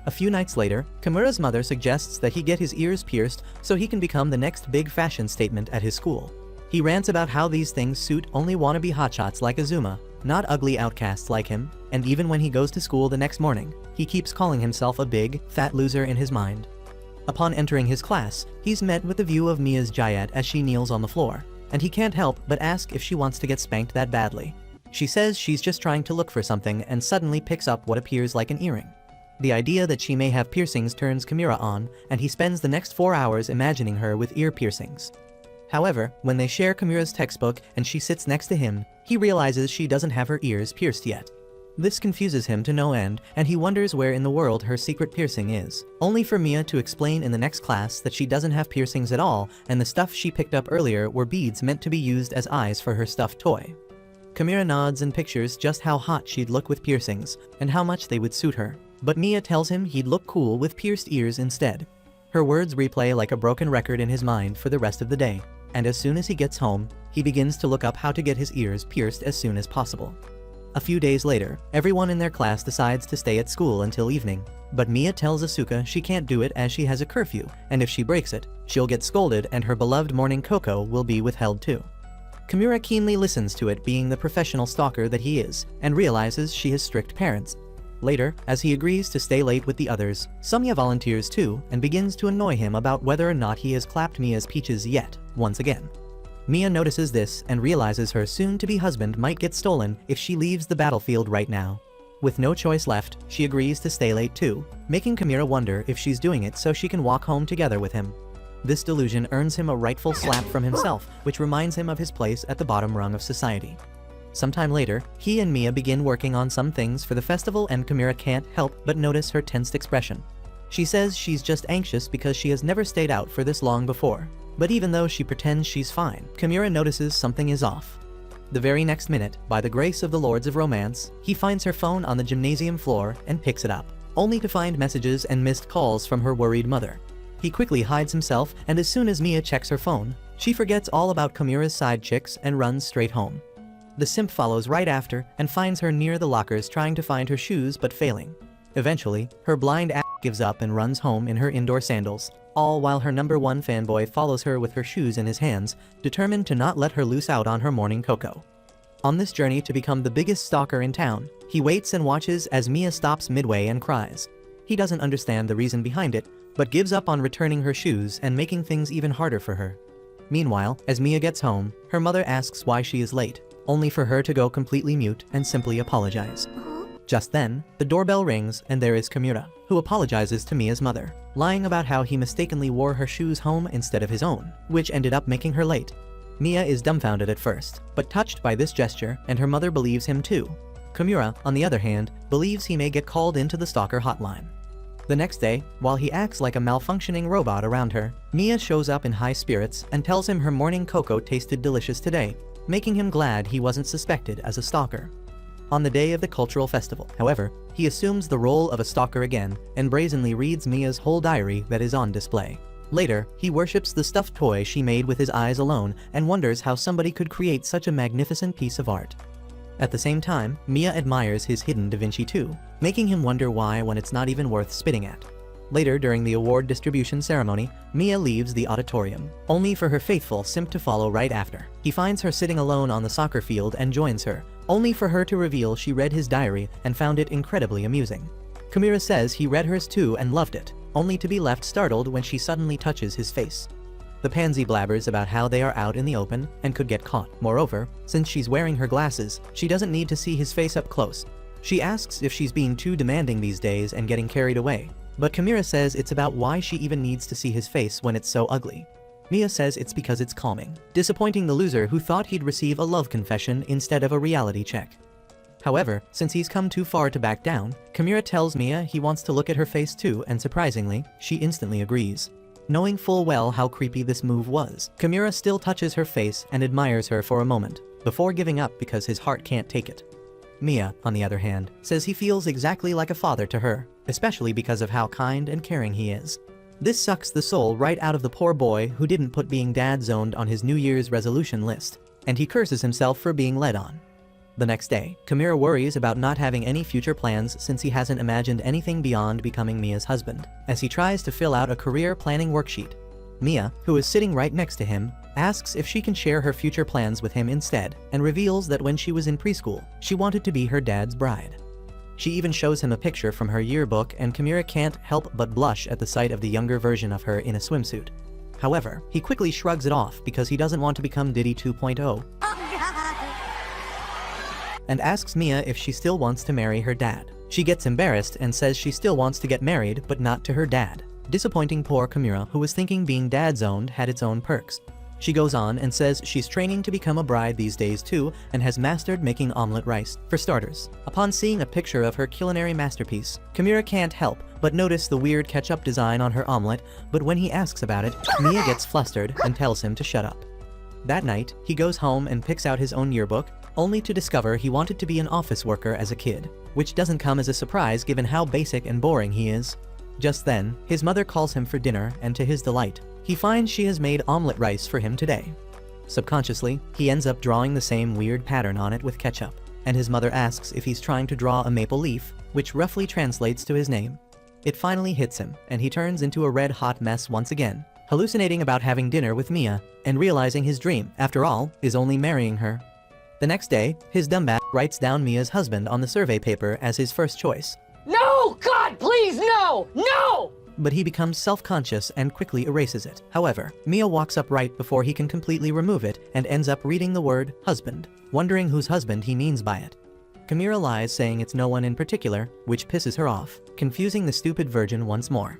A few nights later, Kimura's mother suggests that he get his ears pierced so he can become the next big fashion statement at his school. He rants about how these things suit only wannabe hotshots like Azuma, not ugly outcasts like him, and even when he goes to school the next morning, he keeps calling himself a big, fat loser in his mind. Upon entering his class, he's met with the view of Mia's Jayat as she kneels on the floor, and he can't help but ask if she wants to get spanked that badly. She says she's just trying to look for something and suddenly picks up what appears like an earring. The idea that she may have piercings turns Kimura on, and he spends the next 4 hours imagining her with ear piercings. However, when they share Kimura's textbook and she sits next to him, he realizes she doesn't have her ears pierced yet. This confuses him to no end, and he wonders where in the world her secret piercing is, only for Mia to explain in the next class that she doesn't have piercings at all, and the stuff she picked up earlier were beads meant to be used as eyes for her stuffed toy. Kimura nods and pictures just how hot she'd look with piercings, and how much they would suit her, but Mia tells him he'd look cool with pierced ears instead. Her words replay like a broken record in his mind for the rest of the day, and as soon as he gets home, he begins to look up how to get his ears pierced as soon as possible. A few days later, everyone in their class decides to stay at school until evening, but Mia tells Asuka she can't do it as she has a curfew, and if she breaks it, she'll get scolded and her beloved morning cocoa will be withheld too. Kimura keenly listens to it, being the professional stalker that he is, and realizes she has strict parents. Later, as he agrees to stay late with the others, Sumya volunteers too and begins to annoy him about whether or not he has clapped Mia's peaches yet, once again. Mia notices this and realizes her soon-to-be husband might get stolen if she leaves the battlefield right now. With no choice left, she agrees to stay late too, making Kimura wonder if she's doing it so she can walk home together with him. This delusion earns him a rightful slap from himself, which reminds him of his place at the bottom rung of society. Sometime later, he and Mia begin working on some things for the festival and Kimura can't help but notice her tensed expression. She says she's just anxious because she has never stayed out for this long before. But even though she pretends she's fine, Kimura notices something is off. The very next minute, by the grace of the Lords of Romance, he finds her phone on the gymnasium floor and picks it up. only to find messages and missed calls from her worried mother. He quickly hides himself, and as soon as Mia checks her phone, she forgets all about Kamura's side chicks and runs straight home. The simp follows right after and finds her near the lockers trying to find her shoes but failing. Eventually, her blind ass gives up and runs home in her indoor sandals, all while her #1 fanboy follows her with her shoes in his hands, determined to not let her loose out on her morning cocoa. On this journey to become the biggest stalker in town, he waits and watches as Mia stops midway and cries. He doesn't understand the reason behind it, but gives up on returning her shoes and making things even harder for her. Meanwhile, as Mia gets home, her mother asks why she is late, only for her to go completely mute and simply apologize. Just then, the doorbell rings and there is Kamura, who apologizes to Mia's mother, lying about how he mistakenly wore her shoes home instead of his own, which ended up making her late. Mia is dumbfounded at first, but touched by this gesture, and her mother believes him too. Kamura, on the other hand, believes he may get called into the stalker hotline. The next day, while he acts like a malfunctioning robot around her, Mia shows up in high spirits and tells him her morning cocoa tasted delicious today, making him glad he wasn't suspected as a stalker. On the day of the cultural festival, however, he assumes the role of a stalker again and brazenly reads Mia's whole diary that is on display. Later, he worships the stuffed toy she made with his eyes alone and wonders how somebody could create such a magnificent piece of art. At the same time, Mia admires his hidden Da Vinci too, making him wonder why when it's not even worth spitting at. Later, during the award distribution ceremony, Mia leaves the auditorium, only for her faithful simp to follow right after. He finds her sitting alone on the soccer field and joins her, only for her to reveal she read his diary and found it incredibly amusing. Kamura says he read hers too and loved it, only to be left startled when she suddenly touches his face. The pansy blabbers about how they are out in the open and could get caught. Moreover, since she's wearing her glasses, she doesn't need to see his face up close. She asks if she's being too demanding these days and getting carried away, but Kamura says it's about why she even needs to see his face when it's so ugly. Mia says it's because it's calming, disappointing the loser who thought he'd receive a love confession instead of a reality check. However, since he's come too far to back down, Kamura tells Mia he wants to look at her face too, and surprisingly, she instantly agrees. Knowing full well how creepy this move was, Kamura still touches her face and admires her for a moment, before giving up because his heart can't take it. Mia, on the other hand, says he feels exactly like a father to her, especially because of how kind and caring he is. This sucks the soul right out of the poor boy who didn't put being dad-zoned on his New Year's resolution list, and he curses himself for being led on. The next day, Kamura worries about not having any future plans since he hasn't imagined anything beyond becoming Mia's husband, as he tries to fill out a career planning worksheet. Mia, who is sitting right next to him, asks if she can share her future plans with him instead, and reveals that when she was in preschool, she wanted to be her dad's bride. She even shows him a picture from her yearbook, and Kamura can't help but blush at the sight of the younger version of her in a swimsuit. However, he quickly shrugs it off because he doesn't want to become Diddy 2.0. And asks Mia if she still wants to marry her dad. She gets embarrassed and says she still wants to get married, but not to her dad, disappointing poor Kamura, who was thinking being dad-zoned had its own perks. She goes on and says she's training to become a bride these days too and has mastered making omelet rice, for starters. Upon seeing a picture of her culinary masterpiece, Kamura can't help but notice the weird ketchup design on her omelet, but when he asks about it, Mia gets flustered and tells him to shut up. That night, he goes home and picks out his own yearbook, only to discover he wanted to be an office worker as a kid, which doesn't come as a surprise given how basic and boring he is. Just then, his mother calls him for dinner, and to his delight, he finds she has made omelet rice for him today. Subconsciously, he ends up drawing the same weird pattern on it with ketchup, and his mother asks if he's trying to draw a maple leaf, which roughly translates to his name. It finally hits him, and he turns into a red-hot mess once again, hallucinating about having dinner with Mia, and realizing his dream, after all, is only marrying her. The next day, his dumbass writes down Mia's husband on the survey paper as his first choice. No! God, please, no! No! But he becomes self-conscious and quickly erases it. However, Mia walks up right before he can completely remove it and ends up reading the word husband, wondering whose husband he means by it. Kamura lies, saying it's no one in particular, which pisses her off, confusing the stupid virgin once more.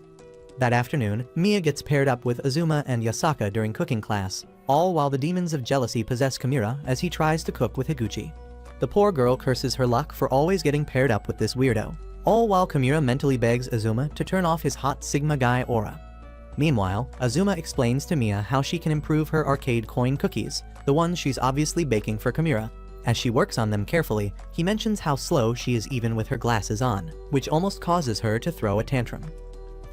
That afternoon, Mia gets paired up with Azuma and Yasaka during cooking class, all while the demons of jealousy possess Kamura as he tries to cook with Higuchi. The poor girl curses her luck for always getting paired up with this weirdo, all while Kamura mentally begs Azuma to turn off his hot Sigma guy aura. Meanwhile, Azuma explains to Mia how she can improve her arcade coin cookies, the ones she's obviously baking for Kamura, As she works on them carefully, he mentions how slow she is even with her glasses on, which almost causes her to throw a tantrum.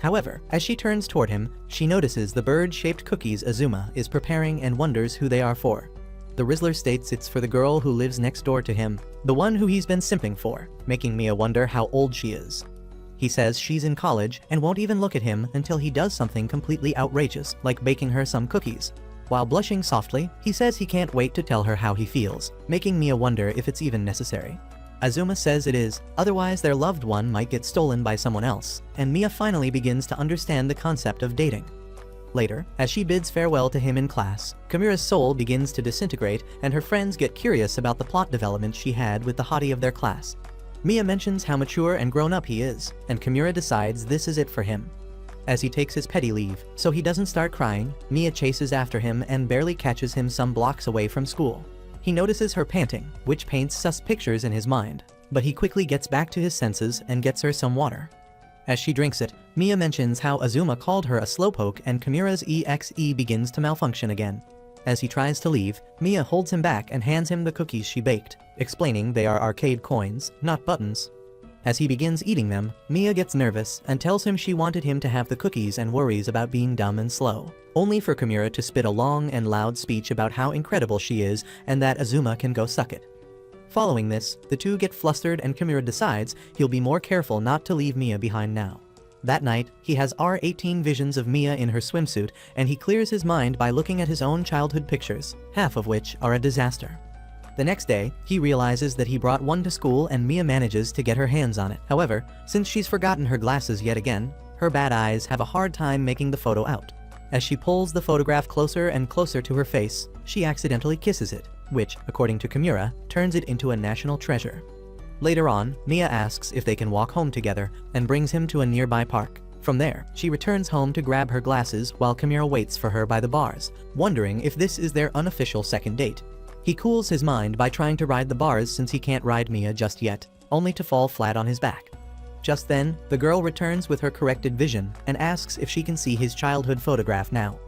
However, as she turns toward him, she notices the bird-shaped cookies Azuma is preparing and wonders who they are for. The Rizzler states it's for the girl who lives next door to him, the one who he's been simping for, making Mia wonder how old she is. He says she's in college and won't even look at him until he does something completely outrageous, like baking her some cookies. While blushing softly, he says he can't wait to tell her how he feels, making Mia wonder if it's even necessary. Azuma says it is, otherwise their loved one might get stolen by someone else, and Mia finally begins to understand the concept of dating. Later, as she bids farewell to him in class, Kimura's soul begins to disintegrate and her friends get curious about the plot development she had with the hottie of their class. Mia mentions how mature and grown up he is, and Kimura decides this is it for him. As he takes his petty leave, so he doesn't start crying, Mia chases after him and barely catches him some blocks away from school. He notices her panting, which paints sus pictures in his mind, but he quickly gets back to his senses and gets her some water. As she drinks it, Mia mentions how Azuma called her a slowpoke and Kimura's EXE begins to malfunction again. As he tries to leave, Mia holds him back and hands him the cookies she baked, explaining they are arcade coins, not buttons. As he begins eating them, Mia gets nervous and tells him she wanted him to have the cookies and worries about being dumb and slow, only for Kimura to spit a long and loud speech about how incredible she is and that Azuma can go suck it. Following this, the two get flustered and Kimura decides he'll be more careful not to leave Mia behind now. That night, he has R18 visions of Mia in her swimsuit and he clears his mind by looking at his own childhood pictures, half of which are a disaster. The next day, he realizes that he brought one to school and Mia manages to get her hands on it. However, since she's forgotten her glasses yet again, her bad eyes have a hard time making the photo out. As she pulls the photograph closer and closer to her face, she accidentally kisses it, which, according to Kimura, turns it into a national treasure. Later on, Mia asks if they can walk home together and brings him to a nearby park. From there, she returns home to grab her glasses while Kimura waits for her by the bars, wondering if this is their unofficial second date. He cools his mind by trying to ride the bars since he can't ride Mia just yet, only to fall flat on his back. Just then, the girl returns with her corrected vision and asks if she can see his childhood photograph now.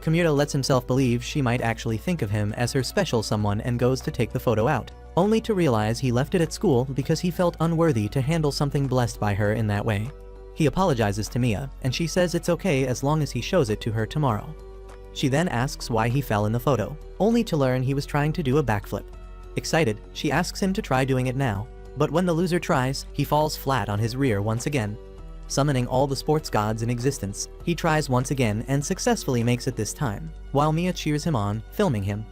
Kimura lets himself believe she might actually think of him as her special someone and goes to take the photo out, only to realize he left it at school because he felt unworthy to handle something blessed by her in that way. He apologizes to Mia, and she says it's okay as long as he shows it to her tomorrow. She then asks why he fell in the photo, only to learn he was trying to do a backflip. Excited, she asks him to try doing it now, but when the loser tries, he falls flat on his rear once again. Summoning all the sports gods in existence, he tries once again and successfully makes it this time, while Mia cheers him on, filming him.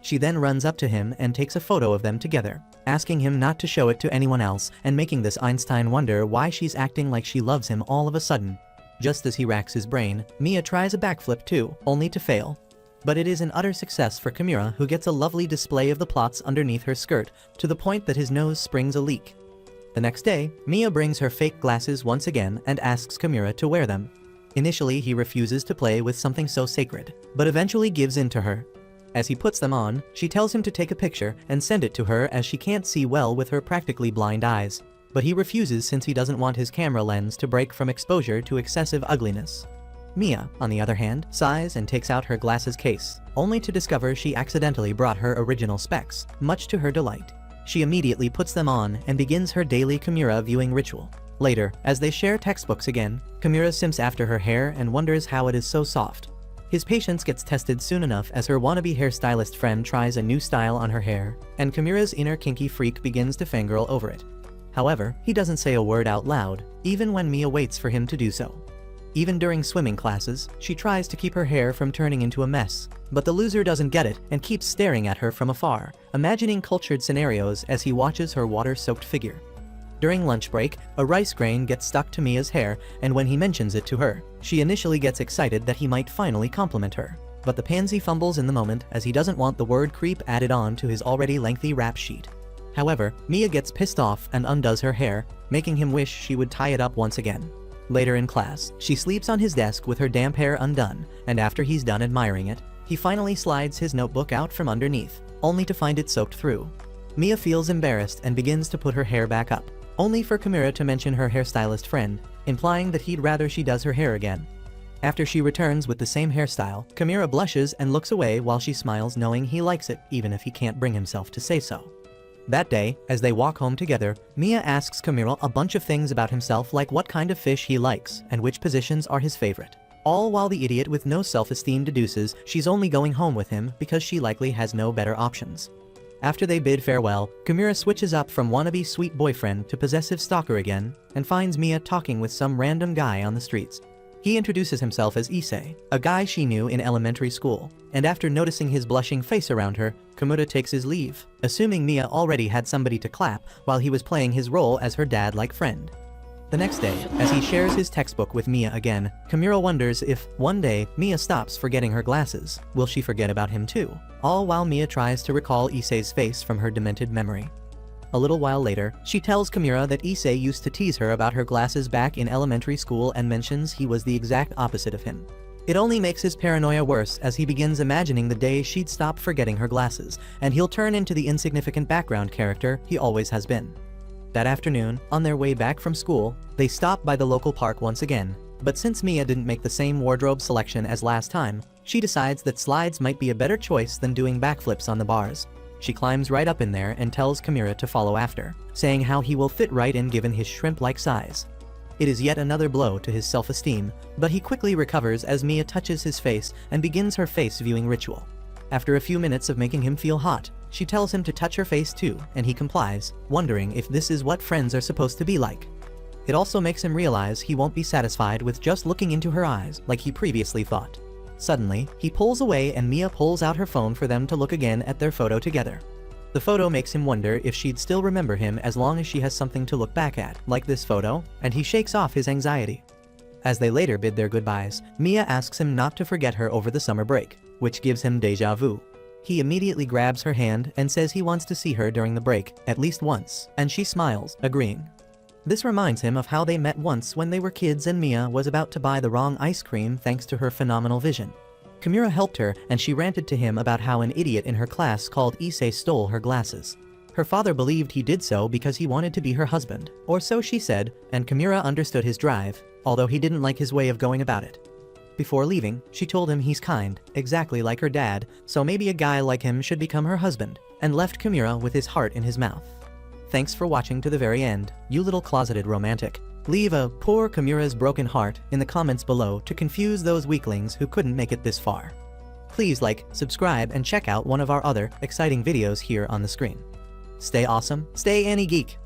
She then runs up to him and takes a photo of them together, asking him not to show it to anyone else and making this Einstein wonder why she's acting like she loves him all of a sudden. Just as he racks his brain, Mia tries a backflip too, only to fail. But it is an utter success for Kimura, who gets a lovely display of the plots underneath her skirt, to the point that his nose springs a leak. The next day, Mia brings her fake glasses once again and asks Kimura to wear them. Initially, he refuses to play with something so sacred, but eventually gives in to her. As he puts them on, she tells him to take a picture and send it to her as she can't see well with her practically blind eyes. But he refuses since he doesn't want his camera lens to break from exposure to excessive ugliness. Mia, on the other hand, sighs and takes out her glasses case, only to discover she accidentally brought her original specs, much to her delight. She immediately puts them on and begins her daily Kimura viewing ritual. Later, as they share textbooks again, Kimura simps after her hair and wonders how it is so soft. His patience gets tested soon enough as her wannabe hairstylist friend tries a new style on her hair, and Kimura's inner kinky freak begins to fangirl over it. However, he doesn't say a word out loud, even when Mia waits for him to do so. Even during swimming classes, she tries to keep her hair from turning into a mess, but the loser doesn't get it and keeps staring at her from afar, imagining cultured scenarios as he watches her water-soaked figure. During lunch break, a rice grain gets stuck to Mia's hair, and when he mentions it to her, she initially gets excited that he might finally compliment her. But the pansy fumbles in the moment as he doesn't want the word creep added on to his already lengthy rap sheet. However, Mia gets pissed off and undoes her hair, making him wish she would tie it up once again. Later in class, she sleeps on his desk with her damp hair undone, and after he's done admiring it, he finally slides his notebook out from underneath, only to find it soaked through. Mia feels embarrassed and begins to put her hair back up, only for Kimura to mention her hairstylist friend, implying that he'd rather she does her hair again. After she returns with the same hairstyle, Kimura blushes and looks away while she smiles, knowing he likes it even if he can't bring himself to say so. That day, as they walk home together, Mia asks Kimura a bunch of things about himself, like what kind of fish he likes and which positions are his favorite. All while the idiot with no self-esteem deduces she's only going home with him because she likely has no better options. After they bid farewell, Kimura switches up from wannabe sweet boyfriend to possessive stalker again and finds Mia talking with some random guy on the streets. He introduces himself as Issei, a guy she knew in elementary school, and after noticing his blushing face around her, Kimura takes his leave, assuming Mia already had somebody to clap while he was playing his role as her dad-like friend. The next day, as he shares his textbook with Mia again, Kimura wonders if, one day, Mia stops forgetting her glasses, will she forget about him too? All while Mia tries to recall Issei's face from her demented memory. A little while later, she tells Kimura that Issei used to tease her about her glasses back in elementary school and mentions he was the exact opposite of him. It only makes his paranoia worse as he begins imagining the day she'd stop forgetting her glasses, and he'll turn into the insignificant background character he always has been. That afternoon, on their way back from school, they stop by the local park once again, but since Mia didn't make the same wardrobe selection as last time, she decides that slides might be a better choice than doing backflips on the bars. She climbs right up in there and tells Kimura to follow after, saying how he will fit right in given his shrimp-like size. It is yet another blow to his self-esteem, but he quickly recovers as Mia touches his face and begins her face-viewing ritual. After a few minutes of making him feel hot, she tells him to touch her face too, and he complies, wondering if this is what friends are supposed to be like. It also makes him realize he won't be satisfied with just looking into her eyes like he previously thought. Suddenly, he pulls away and Mia pulls out her phone for them to look again at their photo together. The photo makes him wonder if she'd still remember him as long as she has something to look back at, like this photo, and he shakes off his anxiety. As they later bid their goodbyes, Mia asks him not to forget her over the summer break, which gives him déjà vu. He immediately grabs her hand and says he wants to see her during the break, at least once, and she smiles, agreeing. This reminds him of how they met once when they were kids and Mia was about to buy the wrong ice cream thanks to her phenomenal vision. Kimura helped her and she ranted to him about how an idiot in her class called Issei stole her glasses. Her father believed he did so because he wanted to be her husband, or so she said, and Kimura understood his drive, although he didn't like his way of going about it. Before leaving, she told him he's kind, exactly like her dad, so maybe a guy like him should become her husband, and left Kimura with his heart in his mouth. Thanks for watching to the very end, you little closeted romantic. Leave a "poor Kimura's broken heart" in the comments below to confuse those weaklings who couldn't make it this far. Please like, subscribe, and check out one of our other exciting videos here on the screen. Stay awesome, stay Annie Geek.